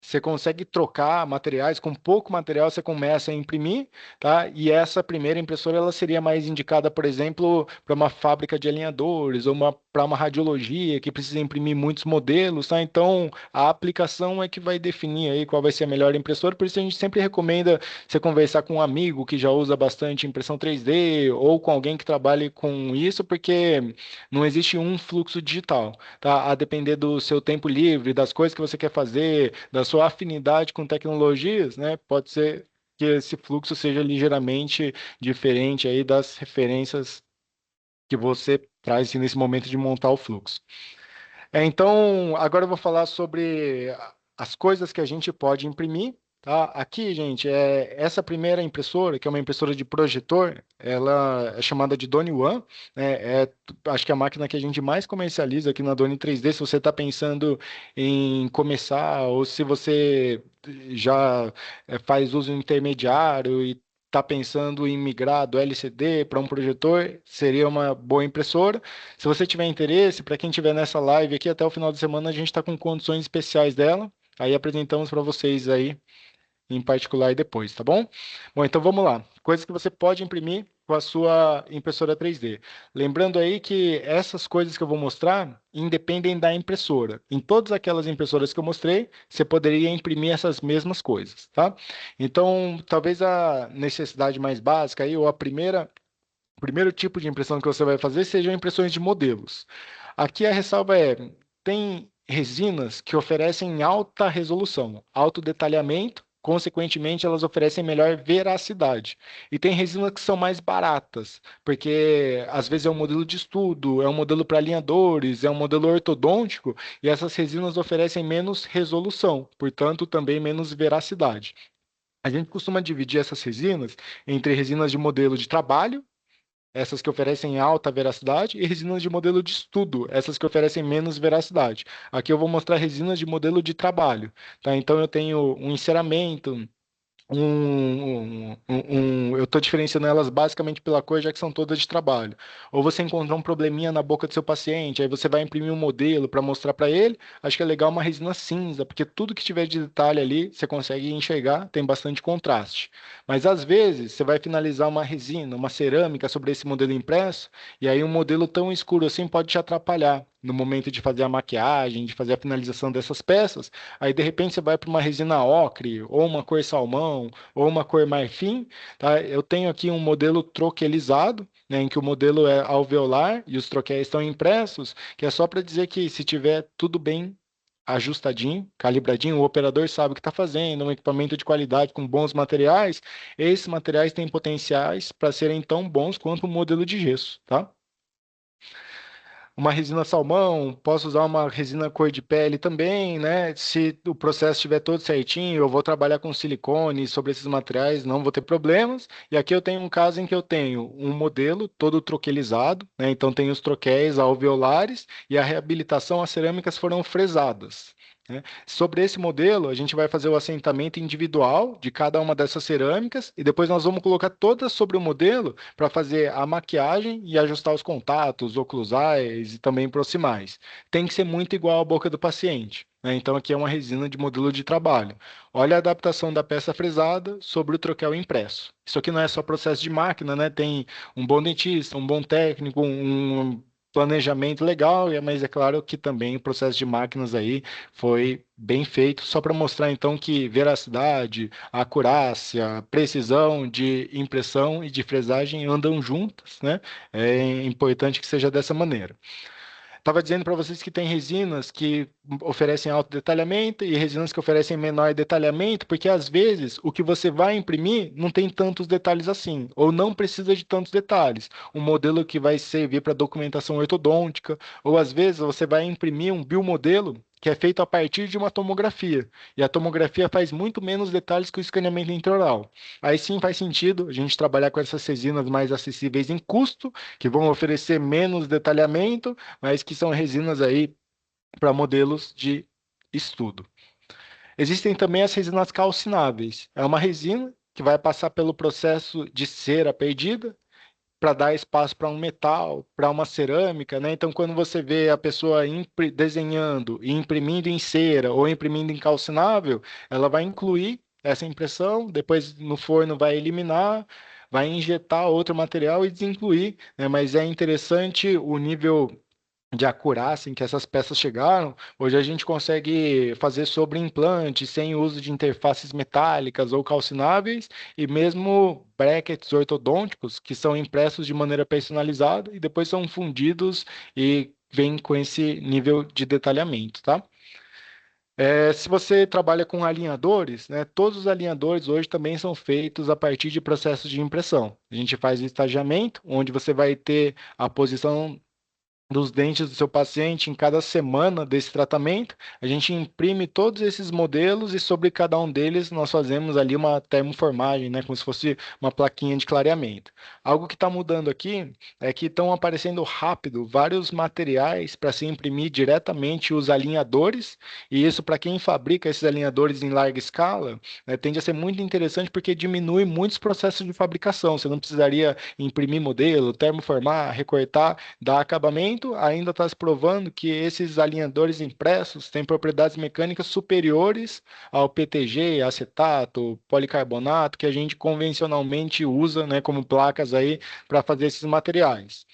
Você consegue trocar materiais, com pouco material você começa a imprimir, tá? E essa primeira impressora ela seria mais indicada, por exemplo, para uma fábrica de alinhadores ou para uma radiologia que precisa imprimir muitos modelos, tá? Então, a aplicação é que vai definir aí qual vai ser a melhor impressora, por isso a gente sempre recomenda você conversar com um amigo que já usa bastante impressão 3D ou com alguém que trabalhe com isso, porque não existe um fluxo digital, tá? A depender do seu tempo livre, das coisas que você quer fazer, da sua afinidade com tecnologias, né? Pode ser que esse fluxo seja ligeiramente diferente aí das referências que você traz nesse momento de montar o fluxo. Então, agora eu vou falar sobre as coisas que a gente pode imprimir, tá? Aqui, gente, essa primeira impressora, que é uma impressora de projetor, ela é chamada de Doni One, né? Acho que é a máquina que a gente mais comercializa aqui na Doni 3D. Se você está pensando em começar ou se você já faz uso intermediário e está pensando em migrar do LCD para um projetor, seria uma boa impressora. Se você tiver interesse, para quem estiver nessa live aqui até o final de semana, a gente está com condições especiais dela. Aí apresentamos para vocês aí em particular e depois, tá bom? Bom, então vamos lá. Coisas que você pode imprimir com a sua impressora 3D. Lembrando aí que essas coisas que eu vou mostrar independem da impressora. Em todas aquelas impressoras que eu mostrei, você poderia imprimir essas mesmas coisas, tá? Então, talvez a necessidade mais básica aí, ou o primeiro tipo de impressão que você vai fazer sejam impressões de modelos. Aqui a ressalva é: tem resinas que oferecem alta resolução, alto detalhamento, consequentemente elas oferecem melhor veracidade. E tem resinas que são mais baratas, porque às vezes é um modelo de estudo, é um modelo para alinhadores, é um modelo ortodôntico, e essas resinas oferecem menos resolução, portanto também menos veracidade. A gente costuma dividir essas resinas entre resinas de modelo de trabalho, essas que oferecem alta veracidade, e resinas de modelo de estudo, essas que oferecem menos veracidade. Aqui eu vou mostrar resinas de modelo de trabalho, tá? Então eu tenho um enceramento, eu estou diferenciando elas basicamente pela cor, já que são todas de trabalho. Ou você encontrou um probleminha na boca do seu paciente, aí você vai imprimir um modelo para mostrar para ele. Acho que é legal uma resina cinza, porque tudo que tiver de detalhe ali você consegue enxergar, tem bastante contraste. Mas às vezes você vai finalizar uma resina, uma cerâmica sobre esse modelo impresso, e aí um modelo tão escuro assim pode te atrapalhar no momento de fazer a maquiagem, de fazer a finalização dessas peças. Aí de repente você vai para uma resina ocre, ou uma cor salmão, ou uma cor marfim, tá? Eu tenho aqui um modelo troquelizado, né, em que o modelo é alveolar e os troquéis estão impressos, que é só para dizer que se tiver tudo bem ajustadinho, calibradinho, o operador sabe o que está fazendo, um equipamento de qualidade com bons materiais, esses materiais têm potenciais para serem tão bons quanto o modelo de gesso, tá? Uma resina salmão, posso usar uma resina cor de pele também, né? Se o processo estiver todo certinho, eu vou trabalhar com silicone sobre esses materiais, não vou ter problemas. E aqui eu tenho um caso em que eu tenho um modelo todo troquelizado, né? Então tem os troquéis alveolares e a reabilitação, as cerâmicas foram fresadas, né? Sobre esse modelo, a gente vai fazer o assentamento individual de cada uma dessas cerâmicas e depois nós vamos colocar todas sobre o modelo para fazer a maquiagem e ajustar os contatos oclusais e também proximais. Tem que ser muito igual à boca do paciente, né? Então aqui é uma resina de modelo de trabalho. Olha a adaptação da peça fresada sobre o troquel impresso. Isso aqui não é só processo de máquina, né? Tem um bom dentista, um bom técnico, um planejamento legal, mas é claro que também o processo de máquinas aí foi bem feito, só para mostrar então que veracidade, acurácia, precisão de impressão e de fresagem andam juntas, né? É importante que seja dessa maneira. Estava dizendo para vocês que tem resinas que oferecem alto detalhamento e resinas que oferecem menor detalhamento, porque às vezes o que você vai imprimir não tem tantos detalhes assim, ou não precisa de tantos detalhes. Um modelo que vai servir para documentação ortodôntica, ou às vezes você vai imprimir um biomodelo que é feito a partir de uma tomografia. E a tomografia faz muito menos detalhes que o escaneamento intraoral. Aí sim faz sentido a gente trabalhar com essas resinas mais acessíveis em custo, que vão oferecer menos detalhamento, mas que são resinas aí para modelos de estudo. Existem também as resinas calcináveis. É uma resina que vai passar pelo processo de cera perdida para dar espaço para um metal, para uma cerâmica, né? Então, quando você vê a pessoa desenhando e imprimindo em cera ou imprimindo em calcinável, ela vai incluir essa impressão, depois no forno vai eliminar, vai injetar outro material e desincluir, né? Mas é interessante o nível de acurácia em que essas peças chegaram. Hoje a gente consegue fazer sobre implante sem uso de interfaces metálicas ou calcináveis e mesmo brackets ortodônticos que são impressos de maneira personalizada e depois são fundidos e vêm com esse nível de detalhamento, tá? Se você trabalha com alinhadores, né, todos os alinhadores hoje também são feitos a partir de processos de impressão. A gente faz o estagiamento, onde você vai ter a posição dos dentes do seu paciente em cada semana desse tratamento. A gente imprime todos esses modelos e sobre cada um deles nós fazemos ali uma termoformagem, né, como se fosse uma plaquinha de clareamento. Algo que está mudando aqui é que estão aparecendo rápido vários materiais para se imprimir diretamente os alinhadores, e isso para quem fabrica esses alinhadores em larga escala, né, tende a ser muito interessante porque diminui muitos processos de fabricação. Você não precisaria imprimir modelo, termoformar, recortar, dar acabamento. Ainda está se provando que esses alinhadores impressos têm propriedades mecânicas superiores ao PTG, acetato, policarbonato, que a gente convencionalmente usa, né, como placas aí para fazer esses materiais.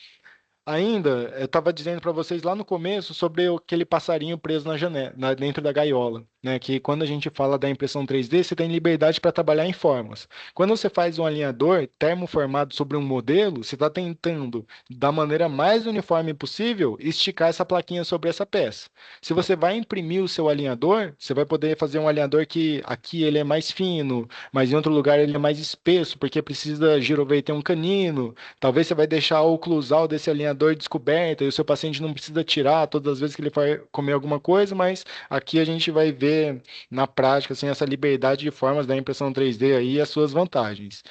Ainda, eu estava dizendo para vocês lá no começo sobre aquele passarinho preso na janela, dentro da gaiola, né? Que quando a gente fala da impressão 3D, você tem liberdade para trabalhar em formas. Quando você faz um alinhador termoformado sobre um modelo, você está tentando, da maneira mais uniforme possível, esticar essa plaquinha sobre essa peça. Se você vai imprimir o seu alinhador, você vai poder fazer um alinhador que aqui ele é mais fino, mas em outro lugar ele é mais espesso, porque precisa giroverter um canino. Talvez você vai deixar o oclusal desse alinhador descoberto e o seu paciente não precisa tirar todas as vezes que ele for comer alguma coisa, mas aqui a gente vai ver na prática assim, essa liberdade de formas da impressão 3D aí e as suas vantagens.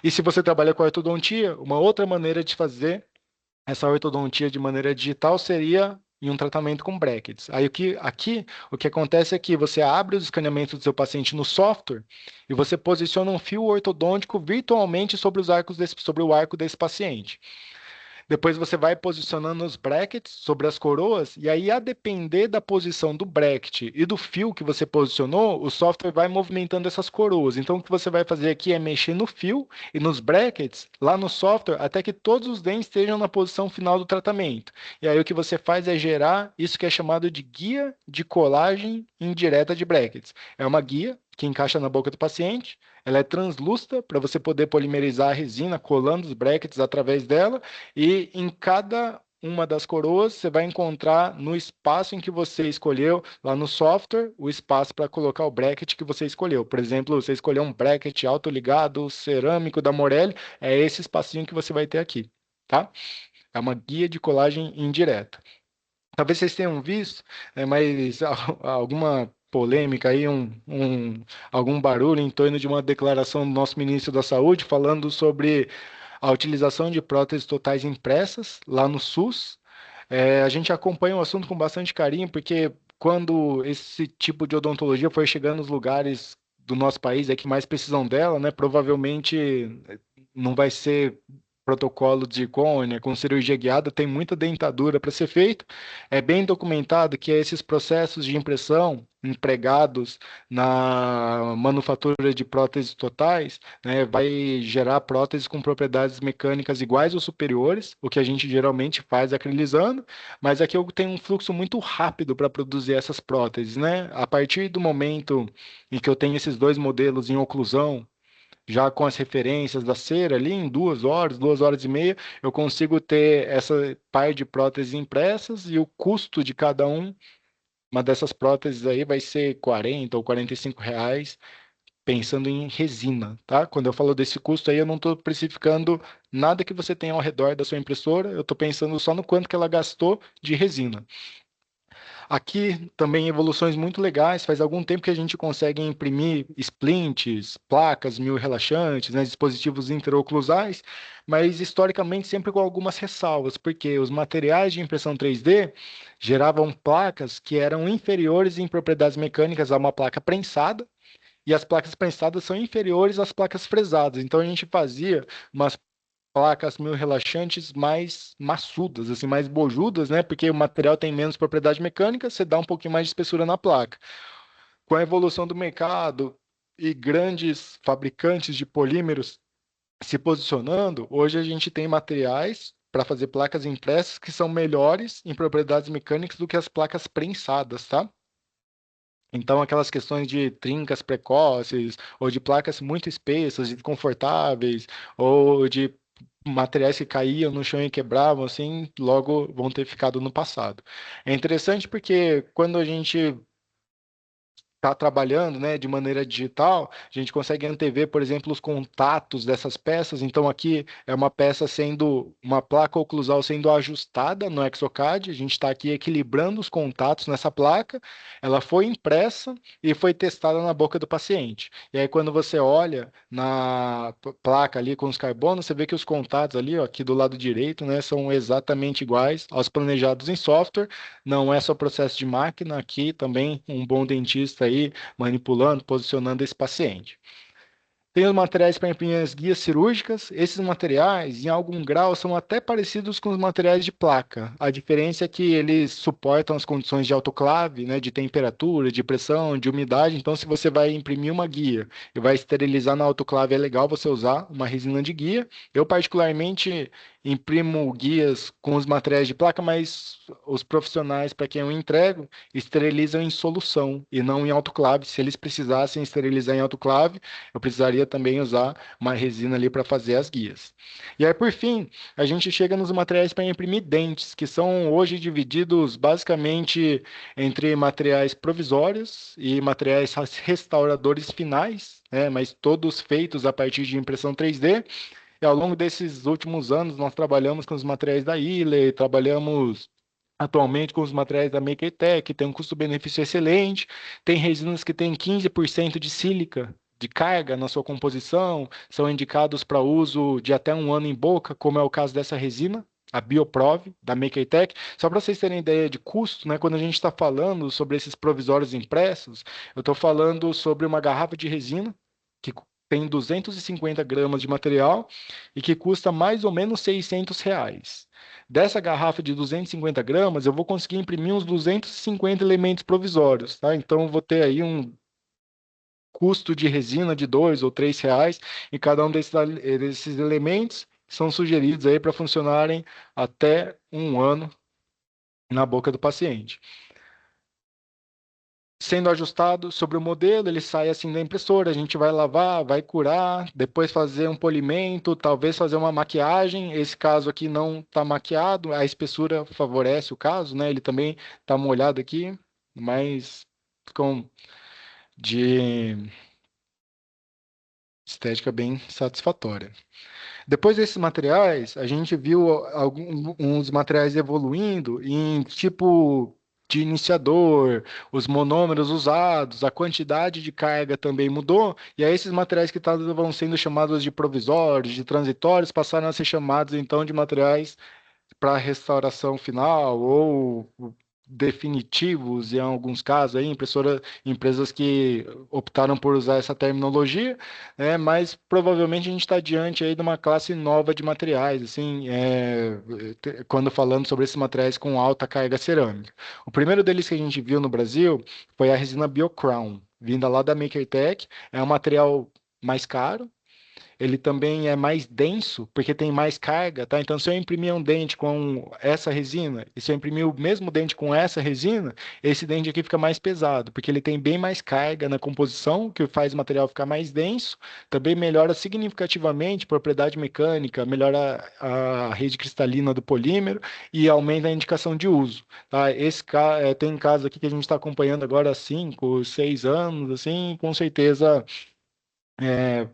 E se você trabalha com ortodontia, uma outra maneira de fazer essa ortodontia de maneira digital seria e um tratamento com brackets. Aí o que acontece é que você abre os escaneamentos do seu paciente no software e você posiciona um fio ortodôntico virtualmente sobre o arco desse paciente. Depois você vai posicionando os brackets sobre as coroas, e aí, a depender da posição do bracket e do fio que você posicionou, o software vai movimentando essas coroas. Então, o que você vai fazer aqui é mexer no fio e nos brackets lá no software até que todos os dentes estejam na posição final do tratamento. E aí, o que você faz é gerar isso que é chamado de guia de colagem indireta de brackets. É uma guia que encaixa na boca do paciente. Ela é translúcida para você poder polimerizar a resina colando os brackets através dela, e em cada uma das coroas você vai encontrar no espaço em que você escolheu lá no software o espaço para colocar o bracket que você escolheu. Por exemplo, você escolheu um bracket autoligado cerâmico da Morelli, é esse espacinho que você vai ter aqui, tá? É uma guia de colagem indireta. Talvez vocês tenham visto, mas alguma polêmica aí, algum barulho em torno de uma declaração do nosso ministro da Saúde falando sobre a utilização de próteses totais impressas lá no SUS. A gente acompanha o assunto com bastante carinho, porque quando esse tipo de odontologia for chegando nos lugares do nosso país que mais precisam dela, né, provavelmente não vai ser protocolo de zircônia, com cirurgia guiada, tem muita dentadura para ser feito. É bem documentado que esses processos de impressão empregados na manufatura de próteses totais, né, vai gerar próteses com propriedades mecânicas iguais ou superiores, o que a gente geralmente faz acrilizando, mas aqui eu tenho um fluxo muito rápido para produzir essas próteses, né? A partir do momento em que eu tenho esses dois modelos em oclusão, já com as referências da cera ali, em 2 horas, 2 horas e meia, eu consigo ter essa par de próteses impressas, e o custo de cada uma dessas próteses aí vai ser 40 ou R$ 45, pensando em resina, tá? Quando eu falo desse custo aí, eu não estou precificando nada que você tem ao redor da sua impressora, eu estou pensando só no quanto que ela gastou de resina. Aqui também evoluções muito legais. Faz algum tempo que a gente consegue imprimir splints, placas mio-relaxantes, né, dispositivos interoclusais, mas historicamente sempre com algumas ressalvas, porque os materiais de impressão 3D geravam placas que eram inferiores em propriedades mecânicas a uma placa prensada, e as placas prensadas são inferiores às placas fresadas. Então a gente fazia umas placas meio relaxantes mais maçudas, assim, mais bojudas, né? Porque o material tem menos propriedade mecânica, você dá um pouquinho mais de espessura na placa. Com a evolução do mercado e grandes fabricantes de polímeros se posicionando, hoje a gente tem materiais para fazer placas impressas que são melhores em propriedades mecânicas do que as placas prensadas, tá? Então, aquelas questões de trincas precoces, ou de placas muito espessas, desconfortáveis, ou de materiais que caíam no chão e quebravam, assim, logo vão ter ficado no passado. É interessante porque quando a gente está trabalhando, né, de maneira digital, a gente consegue antever, por exemplo, os contatos dessas peças. Então, aqui é uma peça sendo, uma placa oclusal sendo ajustada no exocad. A gente está aqui equilibrando os contatos nessa placa. Ela foi impressa e foi testada na boca do paciente. E aí, quando você olha na placa ali com os carbonos, você vê que os contatos ali, ó, aqui do lado direito, né, são exatamente iguais aos planejados em software. Não é só processo de máquina, aqui também um bom dentista aí manipulando, posicionando esse paciente. Tem os materiais para imprimir as guias cirúrgicas. Esses materiais, em algum grau, são até parecidos com os materiais de placa. A diferença é que eles suportam as condições de autoclave, né, de temperatura, de pressão, de umidade. Então, se você vai imprimir uma guia e vai esterilizar na autoclave, é legal você usar uma resina de guia. Eu, particularmente, imprimo guias com os materiais de placa, mas os profissionais para quem eu entrego esterilizam em solução e não em autoclave. Se eles precisassem esterilizar em autoclave, eu precisaria também usar uma resina ali para fazer as guias. E aí, por fim, a gente chega nos materiais para imprimir dentes, que são hoje divididos basicamente entre materiais provisórios e materiais restauradores finais, né, mas todos feitos a partir de impressão 3D. E ao longo desses últimos anos, nós trabalhamos com os materiais da Iley, trabalhamos atualmente com os materiais da MakerTech, que tem um custo-benefício excelente, tem resinas que têm 15% de sílica de carga na sua composição, são indicados para uso de até um ano em boca, como é o caso dessa resina a Bioprov, da MakerTech. Só para vocês terem ideia de custo, né, quando a gente está falando sobre esses provisórios impressos, eu estou falando sobre uma garrafa de resina que tem 250 gramas de material e que custa mais ou menos R$ 600. Dessa garrafa de 250 gramas, eu vou conseguir imprimir uns 250 elementos provisórios, tá? Então, eu vou ter aí um custo de resina de R$ 2 ou R$ 3 e cada um desses elementos são sugeridos aí para funcionarem até um ano na boca do paciente. Sendo ajustado sobre o modelo, ele sai assim da impressora, a gente vai lavar, vai curar, depois fazer um polimento, talvez fazer uma maquiagem. Esse caso aqui não está maquiado, a espessura favorece o caso, né? Ele também está molhado aqui, mas com de estética bem satisfatória. Depois desses materiais, a gente viu uns materiais evoluindo em tipo de iniciador, os monômeros usados, a quantidade de carga também mudou, e aí esses materiais que estavam sendo chamados de provisórios, de transitórios, passaram a ser chamados então de materiais para restauração final ou definitivos, em alguns casos, aí, empresas que optaram por usar essa terminologia, mas provavelmente a gente está diante aí de uma classe nova de materiais, assim, quando falando sobre esses materiais com alta carga cerâmica. O primeiro deles que a gente viu no Brasil foi a resina BioCrown, vinda lá da MakerTech, é um material mais caro, ele também é mais denso, porque tem mais carga, tá? Então, se eu imprimir um dente com essa resina, e se eu imprimir o mesmo dente com essa resina, esse dente aqui fica mais pesado, porque ele tem bem mais carga na composição, que faz o material ficar mais denso, também melhora significativamente a propriedade mecânica, melhora a rede cristalina do polímero e aumenta a indicação de uso, tá? Tem caso aqui que a gente está acompanhando agora há 5, 6 anos, assim, com certeza é,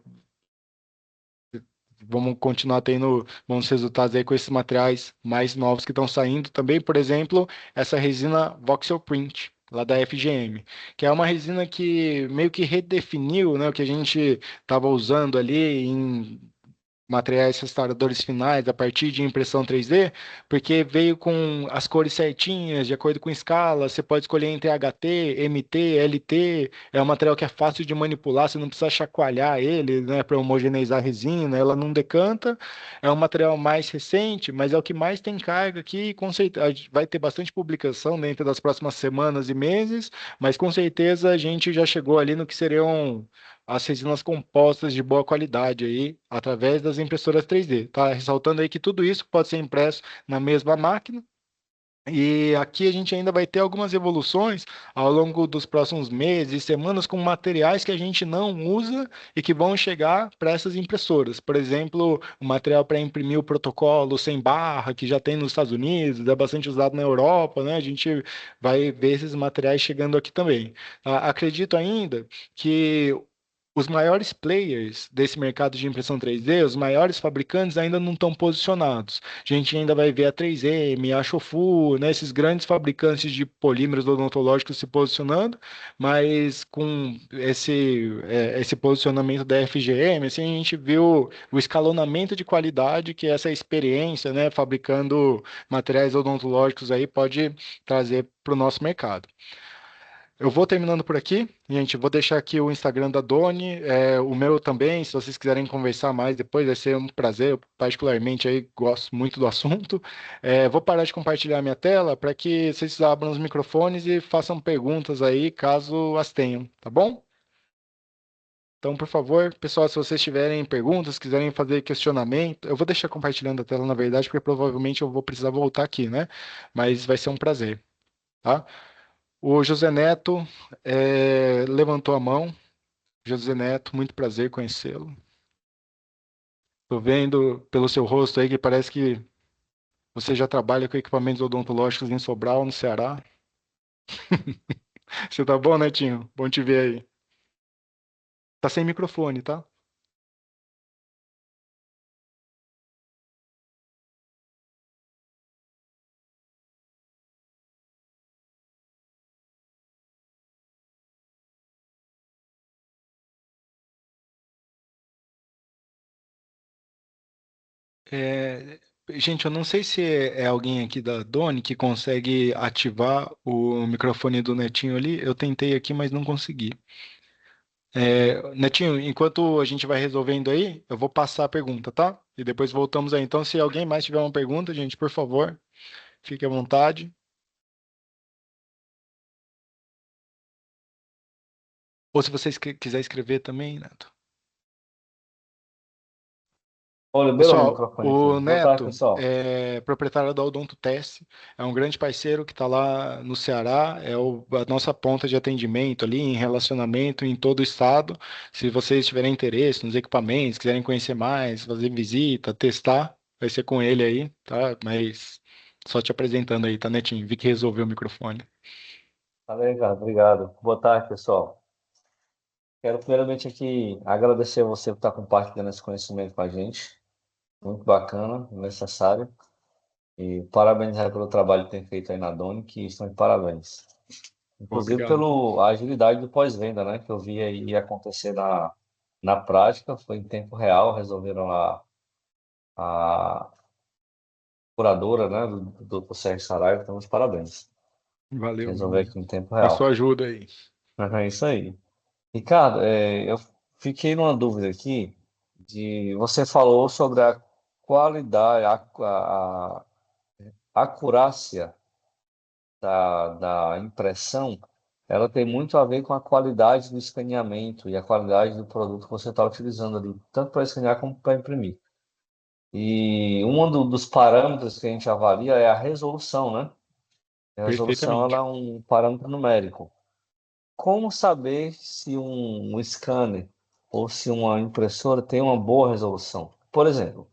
vamos continuar tendo bons resultados aí com esses materiais mais novos que estão saindo. Também, por exemplo, essa resina Voxel Print, lá da FGM, que é uma resina que meio que redefiniu, né, o que a gente estava usando ali em materiais restauradores finais a partir de impressão 3D, porque veio com as cores certinhas, de acordo com escala, você pode escolher entre HT, MT, LT, é um material que é fácil de manipular, você não precisa chacoalhar ele, né, para homogeneizar a resina, ela não decanta, é um material mais recente, mas é o que mais tem carga aqui, com certeza vai ter bastante publicação dentro das próximas semanas e meses, mas com certeza a gente já chegou ali no que seriam as resinas compostas de boa qualidade aí, através das impressoras 3D. Tá ressaltando aí que tudo isso pode ser impresso na mesma máquina. E aqui a gente ainda vai ter algumas evoluções ao longo dos próximos meses e semanas com materiais que a gente não usa e que vão chegar para essas impressoras. Por exemplo, o material para imprimir o protocolo sem barra, que já tem nos Estados Unidos, é bastante usado na Europa, né? A gente vai ver esses materiais chegando aqui também. Acredito ainda que os maiores players desse mercado de impressão 3D, os maiores fabricantes ainda não estão posicionados. A gente ainda vai ver a 3M, a Shofu, né, esses grandes fabricantes de polímeros odontológicos se posicionando, mas com esse posicionamento da FGM, assim, a gente viu o escalonamento de qualidade que essa experiência, né, fabricando materiais odontológicos aí pode trazer para o nosso mercado. Eu vou terminando por aqui, gente. Vou deixar aqui o Instagram da Doni, o meu também. Se vocês quiserem conversar mais depois, vai ser um prazer. Eu, particularmente, aí, gosto muito do assunto. Vou parar de compartilhar minha tela para que vocês abram os microfones e façam perguntas aí, caso as tenham, tá bom? Então, por favor, pessoal, se vocês tiverem perguntas, quiserem fazer questionamento, eu vou deixar compartilhando a tela, na verdade, porque provavelmente eu vou precisar voltar aqui, né? Mas vai ser um prazer, tá? O José Neto levantou a mão. José Neto, muito prazer conhecê-lo. Estou vendo pelo seu rosto aí que parece que você já trabalha com equipamentos odontológicos em Sobral, no Ceará. Você tá bom, Netinho? Bom te ver aí. Tá sem microfone, tá? Gente, eu não sei se é alguém aqui da Doni que consegue ativar o microfone do Netinho ali. Eu tentei aqui, mas não consegui. Netinho, enquanto a gente vai resolvendo aí, eu vou passar a pergunta, tá? E depois voltamos aí. Então, se alguém mais tiver uma pergunta, gente, por favor, fique à vontade. Ou se você quiser escrever também, Neto. Ó, liberou meu Pessoal, microfone aqui. o Boa tarde, Neto pessoal. é proprietário da Odonto Test, é um grande parceiro que está lá no Ceará, é a nossa ponta de atendimento ali, em relacionamento em todo o estado. Se vocês tiverem interesse nos equipamentos, quiserem conhecer mais, fazer visita, testar, vai ser com ele aí, tá? Mas só te apresentando aí, tá, Netinho? Vi que resolveu o microfone. Tá legal, obrigado. Boa tarde, pessoal. Quero primeiramente aqui agradecer a você por estar compartilhando esse conhecimento com a gente. Muito bacana, necessário. E parabenizar pelo trabalho que tem feito aí na Doni, que estão de parabéns. Inclusive Obrigado. pela agilidade do pós-venda, né? Que eu vi aí acontecer na prática, foi em tempo real, resolveram lá a curadora, né, do Sérgio Saraiva, então, os parabéns. Valeu, meu Resolver amigo. aqui em tempo Com a sua real. ajuda aí. É isso aí. Ricardo, eu fiquei numa dúvida aqui você falou sobre a qualidade, a acurácia da impressão, ela tem muito a ver com a qualidade do escaneamento e a qualidade do produto que você está utilizando ali, tanto para escanear como para imprimir. E dos parâmetros que a gente avalia é a resolução, né? A resolução ela Perfeitamente. é um parâmetro numérico. Como saber se um scanner ou se uma impressora tem uma boa resolução? Por exemplo,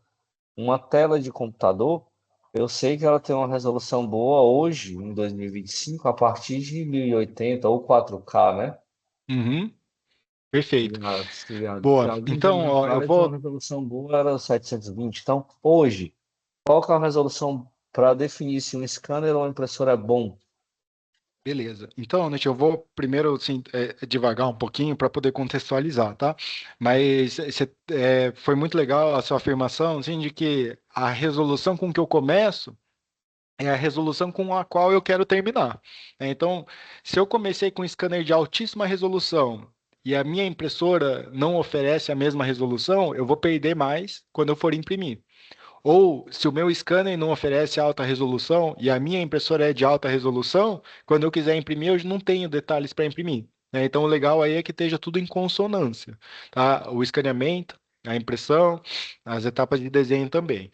uma tela de computador, eu sei que ela tem uma resolução boa hoje, em 2025, a partir de 1080 ou 4K, né? Uhum, perfeito. Se Boa. alguns anos Então, ó, eu atrás, uma vou. resolução boa era 720. Então, hoje, qual que é a resolução para definir se um scanner ou uma impressora é bom? Beleza. Então, Nietzsche, eu vou primeiro assim, devagar um pouquinho para poder contextualizar, tá? Mas foi muito legal a sua afirmação, assim, de que a resolução com que eu começo é a resolução com a qual eu quero terminar. Então, se eu comecei com um scanner de altíssima resolução e a minha impressora não oferece a mesma resolução, eu vou perder mais quando eu for imprimir. Ou se o meu scanner não oferece alta resolução e a minha impressora é de alta resolução, quando eu quiser imprimir, eu não tenho detalhes para imprimir, né? Então, o legal aí é que esteja tudo em consonância, tá? O escaneamento, a impressão, as etapas de desenho também.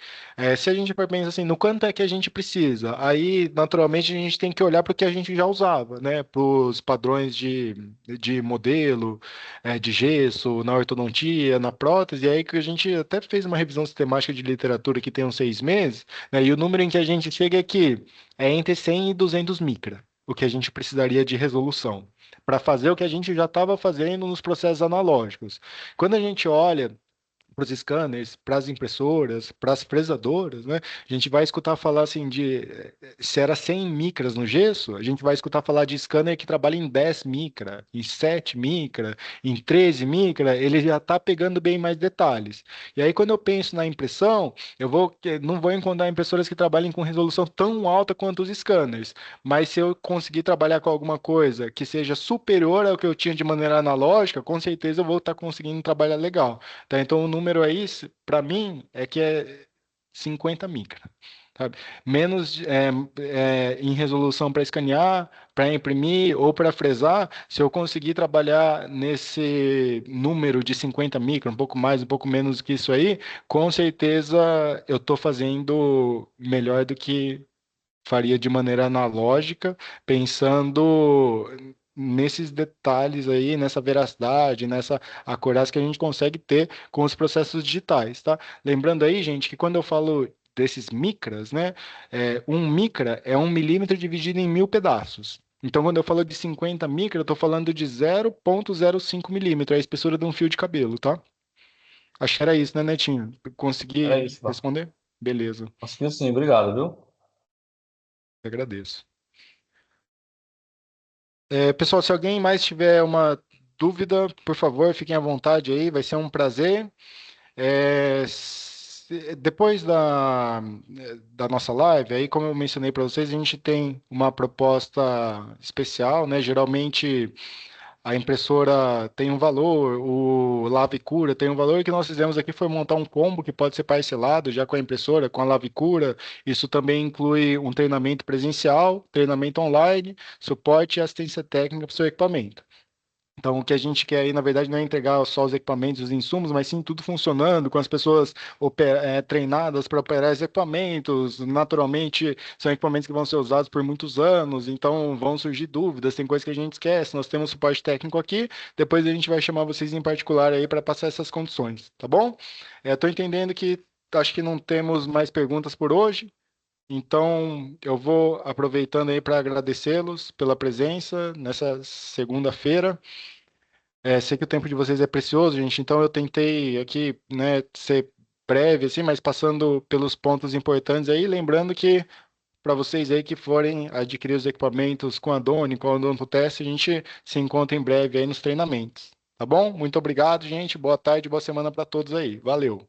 Se a gente for pensar assim, no quanto é que a gente precisa, aí naturalmente a gente tem que olhar para o que a gente já usava, né? Para os padrões de modelo, de gesso, na ortodontia, na prótese, e aí que a gente até fez uma revisão sistemática de literatura que tem uns 6 meses, né, e o número em que a gente chega aqui é entre 100 e 200 micra, o que a gente precisaria de resolução, para fazer o que a gente já estava fazendo nos processos analógicos. Quando a gente olha para os scanners, para as impressoras, para as fresadoras, né? A gente vai escutar falar assim se era 100 micras no gesso, a gente vai escutar falar de scanner que trabalha em 10 micra, em 7 micra, em 13 micra, ele já está pegando bem mais detalhes. E aí quando eu penso na impressão, não vou encontrar impressoras que trabalhem com resolução tão alta quanto os scanners, mas se eu conseguir trabalhar com alguma coisa que seja superior ao que eu tinha de maneira analógica, com certeza eu vou estar conseguindo trabalhar legal. Tá? Então o número aí, para mim, é que é 50 micra. Sabe? Menos em resolução para escanear, para imprimir ou para fresar, se eu conseguir trabalhar nesse número de 50 micra, um pouco mais, um pouco menos que isso aí, com certeza eu estou fazendo melhor do que faria de maneira analógica, pensando nesses detalhes aí, nessa veracidade, nessa acurácia que a gente consegue ter com os processos digitais, tá? Lembrando aí, gente, que quando eu falo desses micras, né, 1 micra é 1 milímetro dividido em 1000 pedaços. Então, quando eu falo de 50 micra, eu estou falando de 0,05 milímetro, é a espessura de um fio de cabelo, tá? Acho que era isso, né, Netinho? Era Consegui isso, pá. responder? Beleza, Conseguiu sim, obrigado, viu? agradeço. Pessoal, se alguém mais tiver uma dúvida, por favor, fiquem à vontade aí, vai ser um prazer. depois da nossa live, aí, como eu mencionei para vocês, a gente tem uma proposta especial, né? Geralmente a impressora tem um valor, o Lave Cura tem um valor, e o que nós fizemos aqui foi montar um combo que pode ser parcelado já com a impressora, com a Lave Cura. Isso também inclui um treinamento presencial, treinamento online, suporte e assistência técnica para o seu equipamento. Então, o que a gente quer aí, na verdade, não é entregar só os equipamentos, os insumos, mas sim tudo funcionando, com as pessoas treinadas para operar esses equipamentos. Naturalmente, são equipamentos que vão ser usados por muitos anos, então vão surgir dúvidas, tem coisas que a gente esquece. Nós temos suporte técnico aqui, depois a gente vai chamar vocês em particular aí para passar essas condições, tá bom? Estou entendendo que acho que não temos mais perguntas por hoje. Então, eu vou aproveitando aí para agradecê-los pela presença nessa segunda-feira. Sei que o tempo de vocês é precioso, gente, então eu tentei aqui, né, ser breve, assim, mas passando pelos pontos importantes aí, lembrando que para vocês aí que forem adquirir os equipamentos com a Doni, com a Odontotest, a gente se encontra em breve aí nos treinamentos, tá bom? Muito obrigado, gente, boa tarde, boa semana para todos aí, valeu!